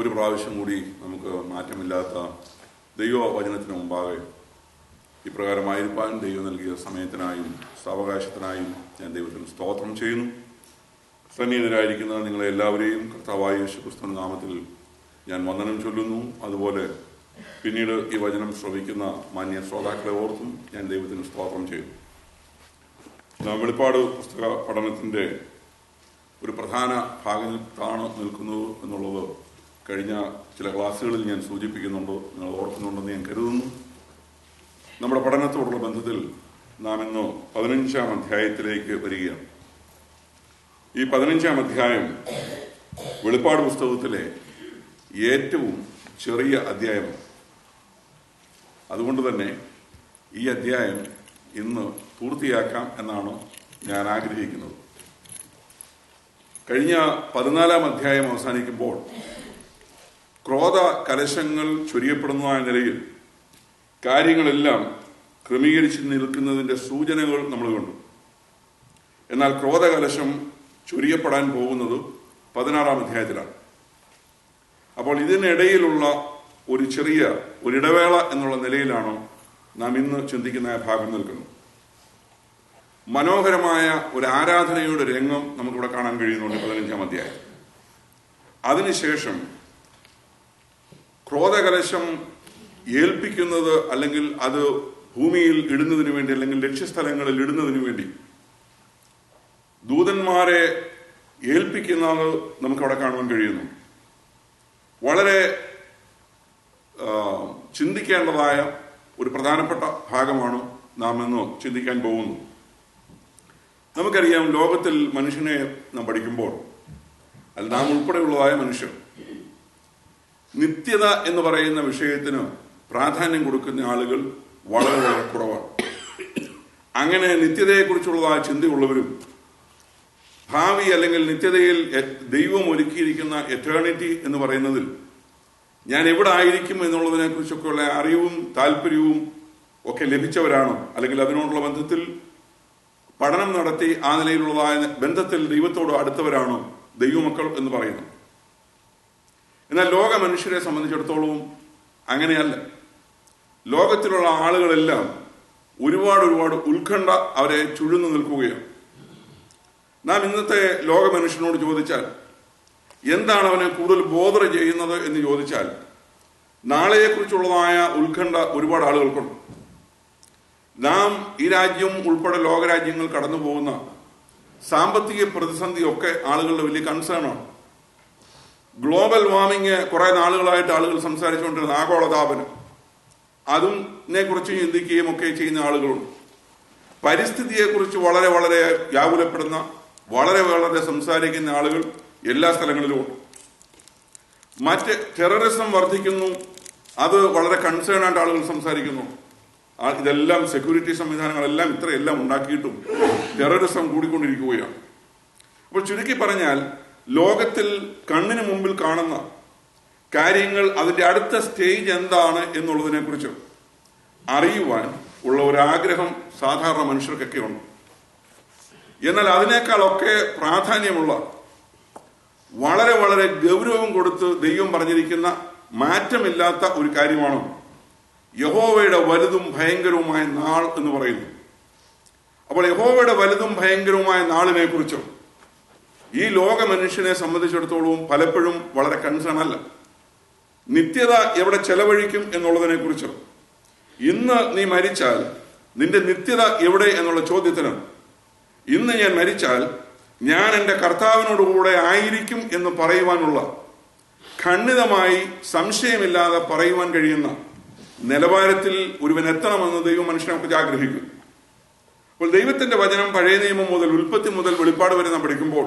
ഒരു പ്രാവശ്യം കൂടി നമുക്ക് മാറ്റമില്ലാത്ത ദൈവവചനത്തിന് മുമ്പാകെ ഇപ്രകാരമായിരിക്കാൻ ദൈവം നൽകിയ സമയത്തിനായും സാവകാശത്തിനായും ഞാൻ ദൈവത്തിന് സ്തോത്രം ചെയ്യുന്നു. സന്നിഹിതരായിരിക്കുന്ന നിങ്ങളെ എല്ലാവരെയും കർത്താവായ യേശുക്രിസ്തുവിന്റെ നാമത്തിൽ ഞാൻ വന്ദനം ചൊല്ലുന്നു. അതുപോലെ പിന്നീട് ഈ വചനം ശ്രവിക്കുന്ന മാന്യ ശ്രോതാക്കളെ ഓർത്തും ഞാൻ ദൈവത്തിന് സ്തോത്രം ചെയ്യുന്നു. വെളിപ്പാട് പുസ്തക പഠനത്തിൻ്റെ ഒരു പ്രധാന ഭാഗത്താണ് നിൽക്കുന്നത് എന്നുള്ളത് കഴിഞ്ഞ ചില ക്ലാസ്സുകളിൽ ഞാൻ സൂചിപ്പിക്കുന്നുണ്ട്, നിങ്ങൾ ഓർക്കുന്നുണ്ടെന്ന് ഞാൻ കരുതുന്നു. നമ്മുടെ പഠനത്തോടുള്ള ബന്ധത്തിൽ നാം ഇന്ന് 15-ാം അധ്യായത്തിലേക്ക് വരികയാണ്. ഈ 15-ാം അധ്യായം വെളിപ്പാട് പുസ്തകത്തിലെ ഏറ്റവും ചെറിയ അധ്യായമാണ്. അതുകൊണ്ട് തന്നെ ഈ അധ്യായം ഇന്ന് പൂർത്തിയാക്കാം എന്നാണ് ഞാൻ ആഗ്രഹിക്കുന്നത്. കഴിഞ്ഞ 14-ാം അധ്യായം അവസാനിക്കുമ്പോൾ ക്രോധ കലശങ്ങൾ ചൊരിയപ്പെടുന്ന നിലയിൽ കാര്യങ്ങളെല്ലാം ക്രമീകരിച്ച് നിൽക്കുന്നതിൻ്റെ സൂചനകൾ നമ്മൾ കണ്ടു. എന്നാൽ ക്രോധകലശം ചൊരിയപ്പെടാൻ പോകുന്നത് 16-ാം അധ്യായത്തിലാണ്. അപ്പോൾ ഇതിനിടയിലുള്ള ഒരു ചെറിയ ഒരിടവേള എന്നുള്ള നിലയിലാണ് നാം ഇന്ന് ചിന്തിക്കുന്ന ഭാഗം നിൽക്കുന്നത്. മനോഹരമായ ഒരു ആരാധനയുടെ രംഗം നമുക്കിവിടെ കാണാൻ കഴിയുന്നുണ്ട് 15-ാം അധ്യായം. അതിനുശേഷം ക്രോധകലശം ഏൽപ്പിക്കുന്നത് അല്ലെങ്കിൽ അത് ഭൂമിയിൽ ഇടുന്നതിന് വേണ്ടി അല്ലെങ്കിൽ ലക്ഷ്യസ്ഥലങ്ങളിൽ ഇടുന്നതിന് വേണ്ടി ദൂതന്മാരെ ഏൽപ്പിക്കുന്നത് നമുക്കവിടെ കാണുവാൻ കഴിയുന്നു. വളരെ ചിന്തിക്കേണ്ടതായ ഒരു പ്രധാനപ്പെട്ട ഭാഗമാണ് നാം ഇന്ന് ചിന്തിക്കാൻ പോകുന്നത്. നമുക്കറിയാം, ലോകത്തിൽ മനുഷ്യനെ നാം പഠിക്കുമ്പോൾ അല്ല നാം ഉൾപ്പെടെയുള്ളതായ മനുഷ്യർ നിത്യത എന്ന് പറയുന്ന വിഷയത്തിന് പ്രാധാന്യം കൊടുക്കുന്ന ആളുകൾ വളരെ വളരെ കുറവാണ്. അങ്ങനെ നിത്യതയെക്കുറിച്ചുള്ളതായ ചിന്തയുള്ളവരും ഭാവി അല്ലെങ്കിൽ നിത്യതയിൽ ദൈവം ഒരുക്കിയിരിക്കുന്ന എറ്റേണിറ്റി എന്ന് പറയുന്നതിൽ ഞാൻ എവിടെ ആയിരിക്കും എന്നുള്ളതിനെ കുറിച്ചൊക്കെയുള്ള അറിവും താല്പര്യവും ഒക്കെ ലഭിച്ചവരാണ്, അല്ലെങ്കിൽ അതിനോടുള്ള ബന്ധത്തിൽ പഠനം നടത്തി ആ നിലയിലുള്ളതായ ബന്ധത്തിൽ ദൈവത്തോട് അടുത്തവരാണ് ദൈവമക്കൾ എന്ന് പറയുന്നത്. എന്നാൽ ലോക മനുഷ്യരെ സംബന്ധിച്ചിടത്തോളം അങ്ങനെയല്ല. ലോകത്തിലുള്ള ആളുകളെല്ലാം ഒരുപാട് ഉത്കണ്ഠ അവരെ ചുഴന്നു നിൽക്കുകയാണ്. നാം ഇന്നത്തെ ലോക മനുഷ്യനോട് ചോദിച്ചാൽ എന്താണ് അവനെ കൂടുതൽ ബോധർ ചെയ്യുന്നത് എന്ന് ചോദിച്ചാൽ നാളെയെക്കുറിച്ചുള്ളതായ ഉത്കണ്ഠ ഒരുപാട് ആളുകൾക്കുണ്ട്. നാം ഈ രാജ്യം ഉൾപ്പെടെ ലോകരാജ്യങ്ങൾ കടന്നു പോകുന്ന സാമ്പത്തിക പ്രതിസന്ധിയൊക്കെ ആളുകളുടെ വലിയ കൺസേണാണ്. ഗ്ലോബൽ വാർമിങ് കുറെ നാളുകളായിട്ട് ആളുകൾ സംസാരിച്ചുകൊണ്ടിരുന്ന ആഗോളതാപനം, അതിനെ കുറിച്ച് ചിന്തിക്കുകയും ഒക്കെ ചെയ്യുന്ന ആളുകളുണ്ട്. പരിസ്ഥിതിയെക്കുറിച്ച് വളരെ വളരെ വ്യാകുലപ്പെടുന്ന വളരെ സംസാരിക്കുന്ന ആളുകൾ എല്ലാ സ്ഥലങ്ങളിലുമുണ്ട്. മറ്റ് ടെററിസം വർദ്ധിക്കുന്നു, അത് വളരെ കൺസേൺ ആയിട്ട് ആളുകൾ സംസാരിക്കുന്നു. ഇതെല്ലാം സെക്യൂരിറ്റി സംവിധാനങ്ങളെല്ലാം ഇത്രയെല്ലാം ഉണ്ടാക്കിയിട്ടും ടെററിസം കൂടിക്കൊണ്ടിരിക്കുകയാണ്. അപ്പോൾ ചുരുക്കി പറഞ്ഞാൽ ലോകത്തിൽ കണ്ണിന് മുമ്പിൽ കാണുന്ന കാര്യങ്ങൾ അതിന്റെ അടുത്ത സ്റ്റേജ് എന്താണ് എന്നുള്ളതിനെ കുറിച്ച് അറിയുവാൻ ഉള്ള ഒരാഗ്രഹം സാധാരണ മനുഷ്യർക്കൊക്കെ ഉണ്ട്. എന്നാൽ അതിനേക്കാളൊക്കെ പ്രാധാന്യമുള്ള വളരെ ഗൗരവം കൊടുത്ത് ദൈവം പറഞ്ഞിരിക്കുന്ന മാറ്റമില്ലാത്ത ഒരു കാര്യമാണ് യഹോവയുടെ വലുതും ഭയങ്കരവുമായ നാൾ എന്ന് പറയുന്നു. അപ്പോൾ യഹോവയുടെ വലുതും ഭയങ്കരവുമായ നാളിനെ കുറിച്ചും ഈ ലോക മനുഷ്യനെ സംബന്ധിച്ചിടത്തോളം പലപ്പോഴും വളരെ കൺസേൺ അല്ല. നിത്യത എവിടെ ചെലവഴിക്കും എന്നുള്ളതിനെ കുറിച്ചും ഇന്ന് നീ മരിച്ചാൽ നിന്റെ നിത്യത എവിടെ എന്നുള്ള ചോദ്യത്തിന് ഇന്ന് ഞാൻ മരിച്ചാൽ ഞാൻ എൻ്റെ കർത്താവിനോടുകൂടെ ആയിരിക്കും എന്ന് പറയുവാനുള്ള ഖണ്ഡിതമായി സംശയമില്ലാതെ പറയുവാൻ കഴിയുന്ന നിലവാരത്തിൽ ഒരുവൻ എത്തണമെന്ന് ദൈവം മനുഷ്യനെ കുറിച്ച് ആഗ്രഹിക്കുന്നു. അപ്പോൾ ദൈവത്തിന്റെ വചനം പഴയ നിയമം മുതൽ ഉൽപ്പത്തി മുതൽ വെളിപ്പാട് വരെ നാം പഠിക്കുമ്പോൾ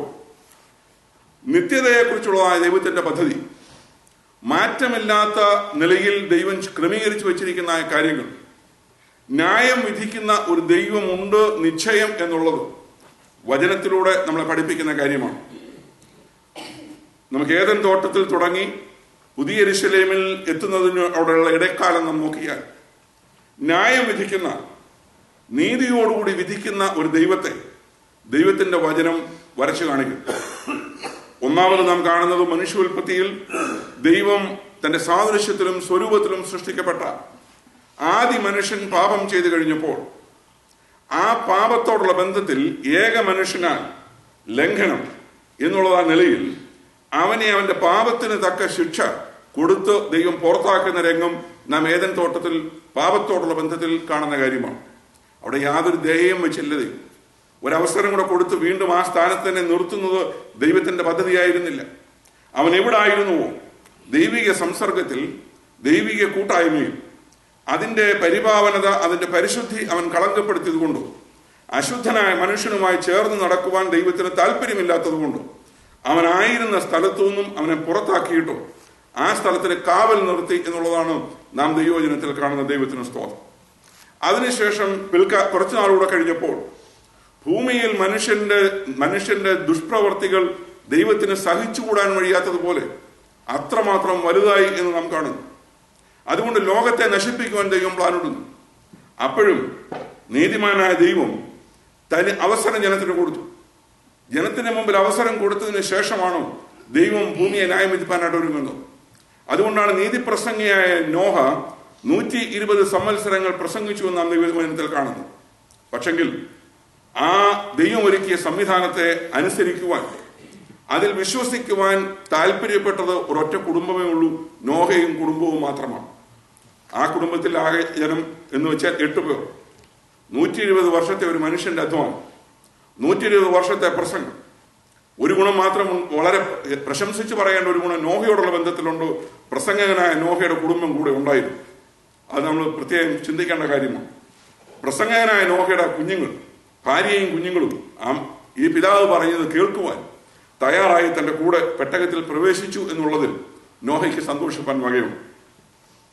നിത്യതയെക്കുറിച്ചുള്ളതായ ദൈവത്തിന്റെ പദ്ധതി, മാറ്റമില്ലാത്ത നിലയിൽ ദൈവം ക്രമീകരിച്ചു വച്ചിരിക്കുന്ന കാര്യങ്ങൾ, ന്യായം വിധിക്കുന്ന ഒരു ദൈവമുണ്ട് നിശ്ചയം എന്നുള്ളത് വചനത്തിലൂടെ നമ്മളെ പഠിപ്പിക്കുന്ന കാര്യമാണ്. നമുക്ക് ഏദൻ തോട്ടത്തിൽ തുടങ്ങി പുതിയ യെരൂശലേമിൽ എത്തുന്നതിന് അവിടെയുള്ള ഇടക്കാലം നാം നോക്കിയാൽ ന്യായം വിധിക്കുന്ന, നീതിയോടുകൂടി വിധിക്കുന്ന ഒരു ദൈവത്തെ ദൈവത്തിന്റെ വചനം വരച്ചു കാണിക്കും. ഒന്നാമത് നാം കാണുന്നത് മനുഷ്യോൽപ്പത്തിയിൽ ദൈവം തന്റെ സാദൃശ്യത്തിലും സ്വരൂപത്തിലും സൃഷ്ടിക്കപ്പെട്ട ആദി മനുഷ്യൻ പാപം ചെയ്തു കഴിഞ്ഞപ്പോൾ ആ പാപത്തോടുള്ള ബന്ധത്തിൽ ഏക മനുഷ്യനാൽ ലംഘനം എന്നുള്ള നിലയിൽ അവനെ അവന്റെ പാപത്തിന് തക്ക ശിക്ഷ കൊടുത്ത് ദൈവം പുറത്താക്കുന്ന രംഗം നാം ഏദൻ തോട്ടത്തിൽ പാപത്തോടുള്ള ബന്ധത്തിൽ കാണുന്ന കാര്യമാണ്. അവിടെ യാതൊരു ദയയും വെച്ചില്ല ദൈവം. ഒരവസരം കൂടെ കൊടുത്ത് വീണ്ടും ആ സ്ഥാനത്ത് തന്നെ നിർത്തുന്നത് ദൈവത്തിന്റെ പദ്ധതിയായിരുന്നില്ല. അവൻ എവിടായിരുന്നുവോ ദൈവിക സംസർഗത്തിൽ, ദൈവിക കൂട്ടായ്മയിൽ അതിന്റെ പരിപാവനത, അതിന്റെ പരിശുദ്ധി അവൻ കളങ്കപ്പെടുത്തിയത് കൊണ്ടോ അശുദ്ധനായ മനുഷ്യനുമായി ചേർന്ന് നടക്കുവാൻ ദൈവത്തിന് താല്പര്യമില്ലാത്തത് കൊണ്ടോ അവനായിരുന്ന സ്ഥലത്തു നിന്നും അവനെ പുറത്താക്കിയിട്ടും ആ സ്ഥലത്തിന് കാവൽ നിർത്തി എന്നുള്ളതാണ് നാം ദൈവവചനത്തിൽ കാണുന്ന ദൈവത്തിന് സ്തോത്രം. അതിനുശേഷം കുറച്ചു നാളുകൂടെ കഴിഞ്ഞപ്പോൾ ഭൂമിയിൽ മനുഷ്യന്റെ ദുഷ്പ്രവർത്തികൾ ദൈവത്തിന് സഹിച്ചുകൂടാൻ വഴിയാത്തതുപോലെ അത്രമാത്രം വലുതായി എന്ന് നാം കാണുന്നു. അതുകൊണ്ട് ലോകത്തെ നശിപ്പിക്കുവാൻ ദൈവം പ്ലാനിടുന്നു. അപ്പോഴും നീതിമാനായ ദൈവം തനി അവസരം ജനത്തിന് കൊടുത്തു. ജനത്തിന് മുമ്പിൽ അവസരം കൊടുത്തതിന് ശേഷമാണോ ദൈവം ഭൂമിയെ ന്യായം വിധിപ്പാനായിട്ട് ഒരുങ്ങുന്നത്. അതുകൊണ്ടാണ് നീതിപ്രസംഗിയായ നോഹ 120 സംവത്സരങ്ങൾ പ്രസംഗിച്ചു എന്ന് നാം ദൈവവചനത്തിൽ കാണുന്നു. പക്ഷെങ്കിൽ ആ ദൈവം ഒരുക്കിയ സംവിധാനത്തെ അനുസരിക്കുവാൻ, അതിൽ വിശ്വസിക്കുവാൻ താല്പര്യപ്പെട്ടത് ഒരൊറ്റ കുടുംബമേ ഉള്ളൂ, നോഹയും കുടുംബവും മാത്രമാണ്. ആ കുടുംബത്തിൽ ആകെ ജനം എന്ന് വെച്ചാൽ 8 പേർ. 120 വർഷത്തെ ഒരു മനുഷ്യന്റെ അധ്വാനം, 120 വർഷത്തെ പ്രസംഗം. ഒരു ഗുണം മാത്രം വളരെ പ്രശംസിച്ച് പറയേണ്ട ഒരു ഗുണം നോഹയോടുള്ള ബന്ധത്തിലുണ്ട്. പ്രസംഗകനായ നോഹയുടെ കുടുംബം കൂടെ ഉണ്ടായിരുന്നു. അത് നമ്മൾ പ്രത്യേകം ചിന്തിക്കേണ്ട കാര്യമാണ്. പ്രസംഗകനായ നോഹയുടെ കുഞ്ഞുങ്ങൾ, ഭാര്യയും കുഞ്ഞുങ്ങളും ഈ പിതാവ് പറയുന്നത് കേൾക്കുവാൻ തയ്യാറായി തന്റെ കൂടെ പെട്ടകത്തിൽ പ്രവേശിച്ചു എന്നുള്ളതിൽ നോഹയ്ക്ക് സന്തോഷിപ്പാൻ വകയുണ്ട്.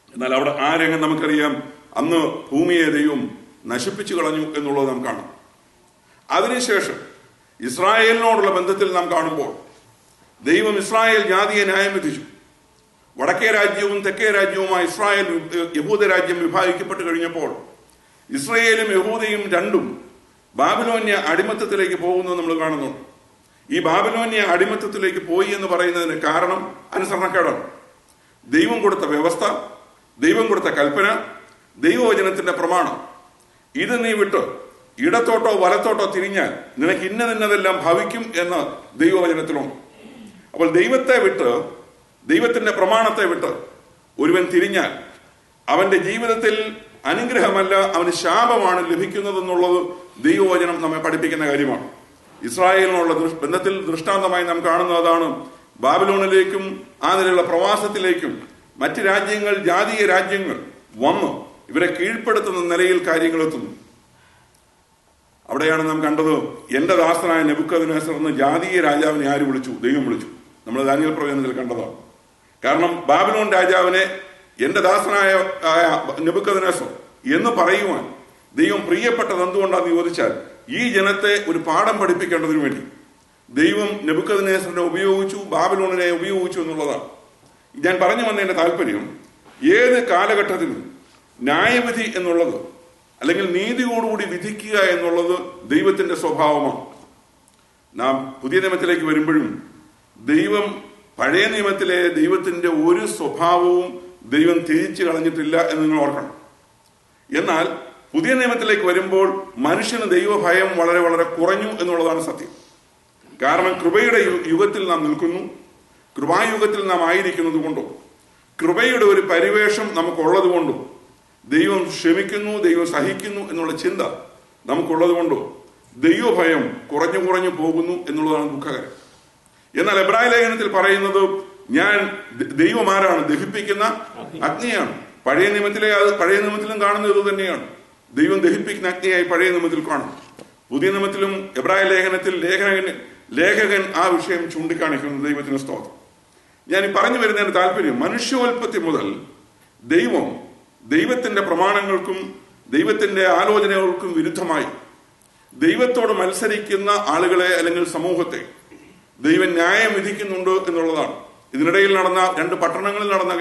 എന്നാൽ അവിടെ ആ രംഗം നമുക്കറിയാം. അന്ന് ഭൂമിയെ ദൈവം നശിപ്പിച്ചു കളഞ്ഞു എന്നുള്ളത് നാം കാണും. അതിനുശേഷം ഇസ്രായേലിനോടുള്ള ബന്ധത്തിൽ നാം കാണുമ്പോൾ ദൈവം ഇസ്രായേൽ ജാതിയെ ന്യായം വിധിച്ചു. വടക്കേ രാജ്യവും തെക്കേ രാജ്യവുമായി യഹൂദ രാജ്യം വിഭാഗിക്കപ്പെട്ട് കഴിഞ്ഞപ്പോൾ ഇസ്രായേലും യഹൂദയും രണ്ടും ബാബിലോന്യ അടിമത്തത്തിലേക്ക് പോകുന്നത് നമ്മൾ കാണുന്നുണ്ട്. ഈ ബാബിലോന്യ അടിമത്തത്തിലേക്ക് പോയി എന്ന് പറയുന്നതിന് കാരണം അനുസരണക്കേടാണ്. ദൈവം കൊടുത്ത വ്യവസ്ഥ, ദൈവം കൊടുത്ത കൽപ്പന, ദൈവവചനത്തിന്റെ പ്രമാണം, ഇത് നീ വിട്ട് ഇടത്തോട്ടോ വലത്തോട്ടോ തിരിഞ്ഞാൽ നിനക്ക് ഇന്നതെല്ലാം ഭവിക്കും എന്ന് ദൈവവചനത്തിലുണ്ട്. അപ്പോൾ ദൈവത്തെ വിട്ട്, ദൈവത്തിന്റെ പ്രമാണത്തെ വിട്ട് ഒരുവൻ തിരിഞ്ഞാൽ അവന്റെ ജീവിതത്തിൽ അനുഗ്രഹമല്ല, അവന് ശാപമാണ് ലഭിക്കുന്നതെന്നുള്ളത് ദൈവവചനം നമ്മെ പഠിപ്പിക്കുന്ന കാര്യമാണ്. ഇസ്രായേലിനുള്ള ബന്ധത്തിൽ ദൃഷ്ടാന്തമായി നാം കാണുന്നതാണ്. ബാബിലോണിലേക്കും ആ നിലയുള്ള പ്രവാസത്തിലേക്കും മറ്റ് രാജ്യങ്ങൾ, ജാതീയ രാജ്യങ്ങൾ വന്ന് ഇവരെ കീഴ്പ്പെടുത്തുന്ന നിലയിൽ കാര്യങ്ങൾ എത്തുന്നു. അവിടെയാണ് നാം കണ്ടത്, എന്റെ ദാസനായ നെബൂഖദ്നേസർ എന്ന് ജാതീയ രാജാവിനെ ആര് വിളിച്ചു? ദൈവം വിളിച്ചു. നമ്മൾ ദാനിയേൽ പ്രവചനത്തിൽ കണ്ടതാണ്. കാരണം ബാബിലോൺ രാജാവിനെ എന്റെ ദാസനായ നെബൂഖദ്നേസർ എന്ന് പറയുവാൻ ദൈവം പ്രിയപ്പെട്ടത് എന്തുകൊണ്ടാണെന്ന് ചോദിച്ചാൽ, ഈ ജനത്തെ ഒരു പാഠം പഠിപ്പിക്കേണ്ടതിനു വേണ്ടി ദൈവം നെബൂഖദ്നേസറിനെ ഉപയോഗിച്ചു, ബാബിലോണിനെ ഉപയോഗിച്ചു എന്നുള്ളതാണ്. ഞാൻ പറഞ്ഞു വന്നതിന്റെ താല്പര്യം, ഏത് കാലഘട്ടത്തിലും ന്യായവിധി എന്നുള്ളത് അല്ലെങ്കിൽ നീതിയോടുകൂടി വിധിക്കുക എന്നുള്ളത് ദൈവത്തിന്റെ സ്വഭാവമാണ്. നാം പുതിയ നിയമത്തിലേക്ക് വരുമ്പോഴും ദൈവം പഴയ നിയമത്തിലെ ദൈവത്തിന്റെ ഒരു സ്വഭാവവും ദൈവം ത്യജിച്ചു കളഞ്ഞിട്ടില്ല എന്ന് നിങ്ങൾ ഓർക്കണം. എന്നാൽ പുതിയ നിയമത്തിലേക്ക് വരുമ്പോൾ മനുഷ്യന് ദൈവഭയം വളരെ വളരെ കുറഞ്ഞു എന്നുള്ളതാണ് സത്യം. കാരണം കൃപയുടെ യുഗത്തിൽ നാം നിൽക്കുന്നു, കൃപായുഗത്തിൽ നാം ആയിരിക്കുന്നത് കൊണ്ടും കൃപയുടെ ഒരു പരിവേഷം നമുക്കുള്ളത് കൊണ്ടും ദൈവം ക്ഷമിക്കുന്നു, ദൈവം സഹിക്കുന്നു എന്നുള്ള ചിന്ത നമുക്കുള്ളത് കൊണ്ടോ ദൈവഭയം കുറഞ്ഞു കുറഞ്ഞു പോകുന്നു എന്നുള്ളതാണ് ദുഃഖകരം. എന്നാൽ എബ്രായ ലേഖനത്തിൽ പറയുന്നത്, ഞാൻ ദൈവം ആരാണ്? ദഹിപ്പിക്കുന്ന അഗ്നിയാണ്. പഴയ നിയമത്തിലും കാണുന്നത് ഇത് തന്നെയാണ്. ദൈവം ദഹിപ്പിക്കുന്ന അഗ്നിയായി പഴയ നിയമത്തിൽ കാണും. പുതിയ നിയമത്തിലും എബ്രായ ലേഖനത്തിൽ ലേഖകൻ ആ വിഷയം ചൂണ്ടിക്കാണിക്കുന്നു. ദൈവത്തിന് സ്തോത്രം. ഞാൻ ഈ പറഞ്ഞു വരുന്നതിന് താല്പര്യം, മനുഷ്യോൽപ്പത്തി മുതൽ ദൈവത്തിന്റെ പ്രമാണങ്ങൾക്കും ദൈവത്തിന്റെ ആലോചനകൾക്കും വിരുദ്ധമായി ദൈവത്തോട് മത്സരിക്കുന്ന ആളുകളെ അല്ലെങ്കിൽ സമൂഹത്തെ ദൈവം ന്യായം വിധിക്കുന്നുണ്ട് എന്നുള്ളതാണ്. ഇതിനിടയിൽ നടന്ന 2 പട്ടണങ്ങളിൽ നടന്ന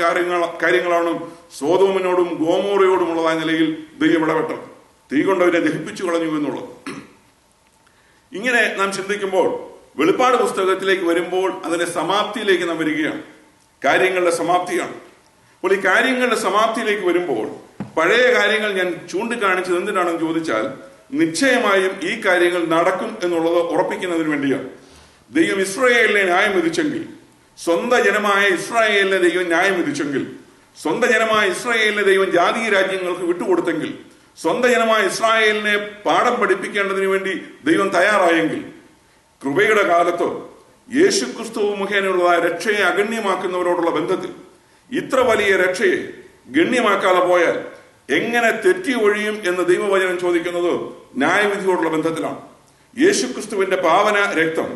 കാര്യങ്ങളാണ് സോദോമിനോടും ഗോമോറയോടുമുള്ളതായ നിലയിൽ ദൈവം ഇടപെട്ടത്. തീ കൊണ്ടവരെ ദഹിപ്പിച്ചു കളഞ്ഞു എന്നുള്ളത്. ഇങ്ങനെ നാം ചിന്തിക്കുമ്പോൾ വെളിപ്പാട് പുസ്തകത്തിലേക്ക് വരുമ്പോൾ അതിന്റെ സമാപ്തിയിലേക്ക് നാം വരികയാണ്. കാര്യങ്ങളുടെ സമാപ്തിയാണ്. അപ്പോൾ ഈ കാര്യങ്ങളുടെ സമാപ്തിയിലേക്ക് വരുമ്പോൾ പഴയ കാര്യങ്ങൾ ഞാൻ ചൂണ്ടിക്കാണിച്ചത് എന്തിനാണെന്ന് ചോദിച്ചാൽ, നിശ്ചയമായും ഈ കാര്യങ്ങൾ നടക്കും എന്നുള്ളത് ഉറപ്പിക്കുന്നതിന് വേണ്ടിയാണ്. ദൈവം ഇസ്രായേലിനെ ന്യായം വിധിച്ചെങ്കിൽ, സ്വന്തം ജനമായ ഇസ്രായേലിനെ ദൈവം ന്യായം വിധിച്ചെങ്കിൽ, സ്വന്തം ജനമായ ഇസ്രായേലിനെ ദൈവം ജാതീയ രാജ്യങ്ങൾക്ക് വിട്ടുകൊടുത്തെങ്കിൽ, സ്വന്തം ജനമായ ഇസ്രായേലിനെ പാഠം പഠിപ്പിക്കേണ്ടതിന് വേണ്ടി ദൈവം തയ്യാറായെങ്കിൽ, കൃപയുടെ കാലത്ത് യേശുക്രിസ്തു മുഖേനയുള്ളതായ രക്ഷയെ അഗണ്യമാക്കുന്നവരോടുള്ള ബന്ധത്തിൽ ഇത്ര വലിയ രക്ഷയെ ഗണ്യമാക്കാതെ പോയാൽ എങ്ങനെ തെറ്റി ഒഴിയും എന്ന് ദൈവവചനം ചോദിക്കുന്നത് ന്യായവിധിയോടുള്ള ബന്ധത്തിലാണ്. യേശുക്രിസ്തുവിന്റെ പാവന രക്തം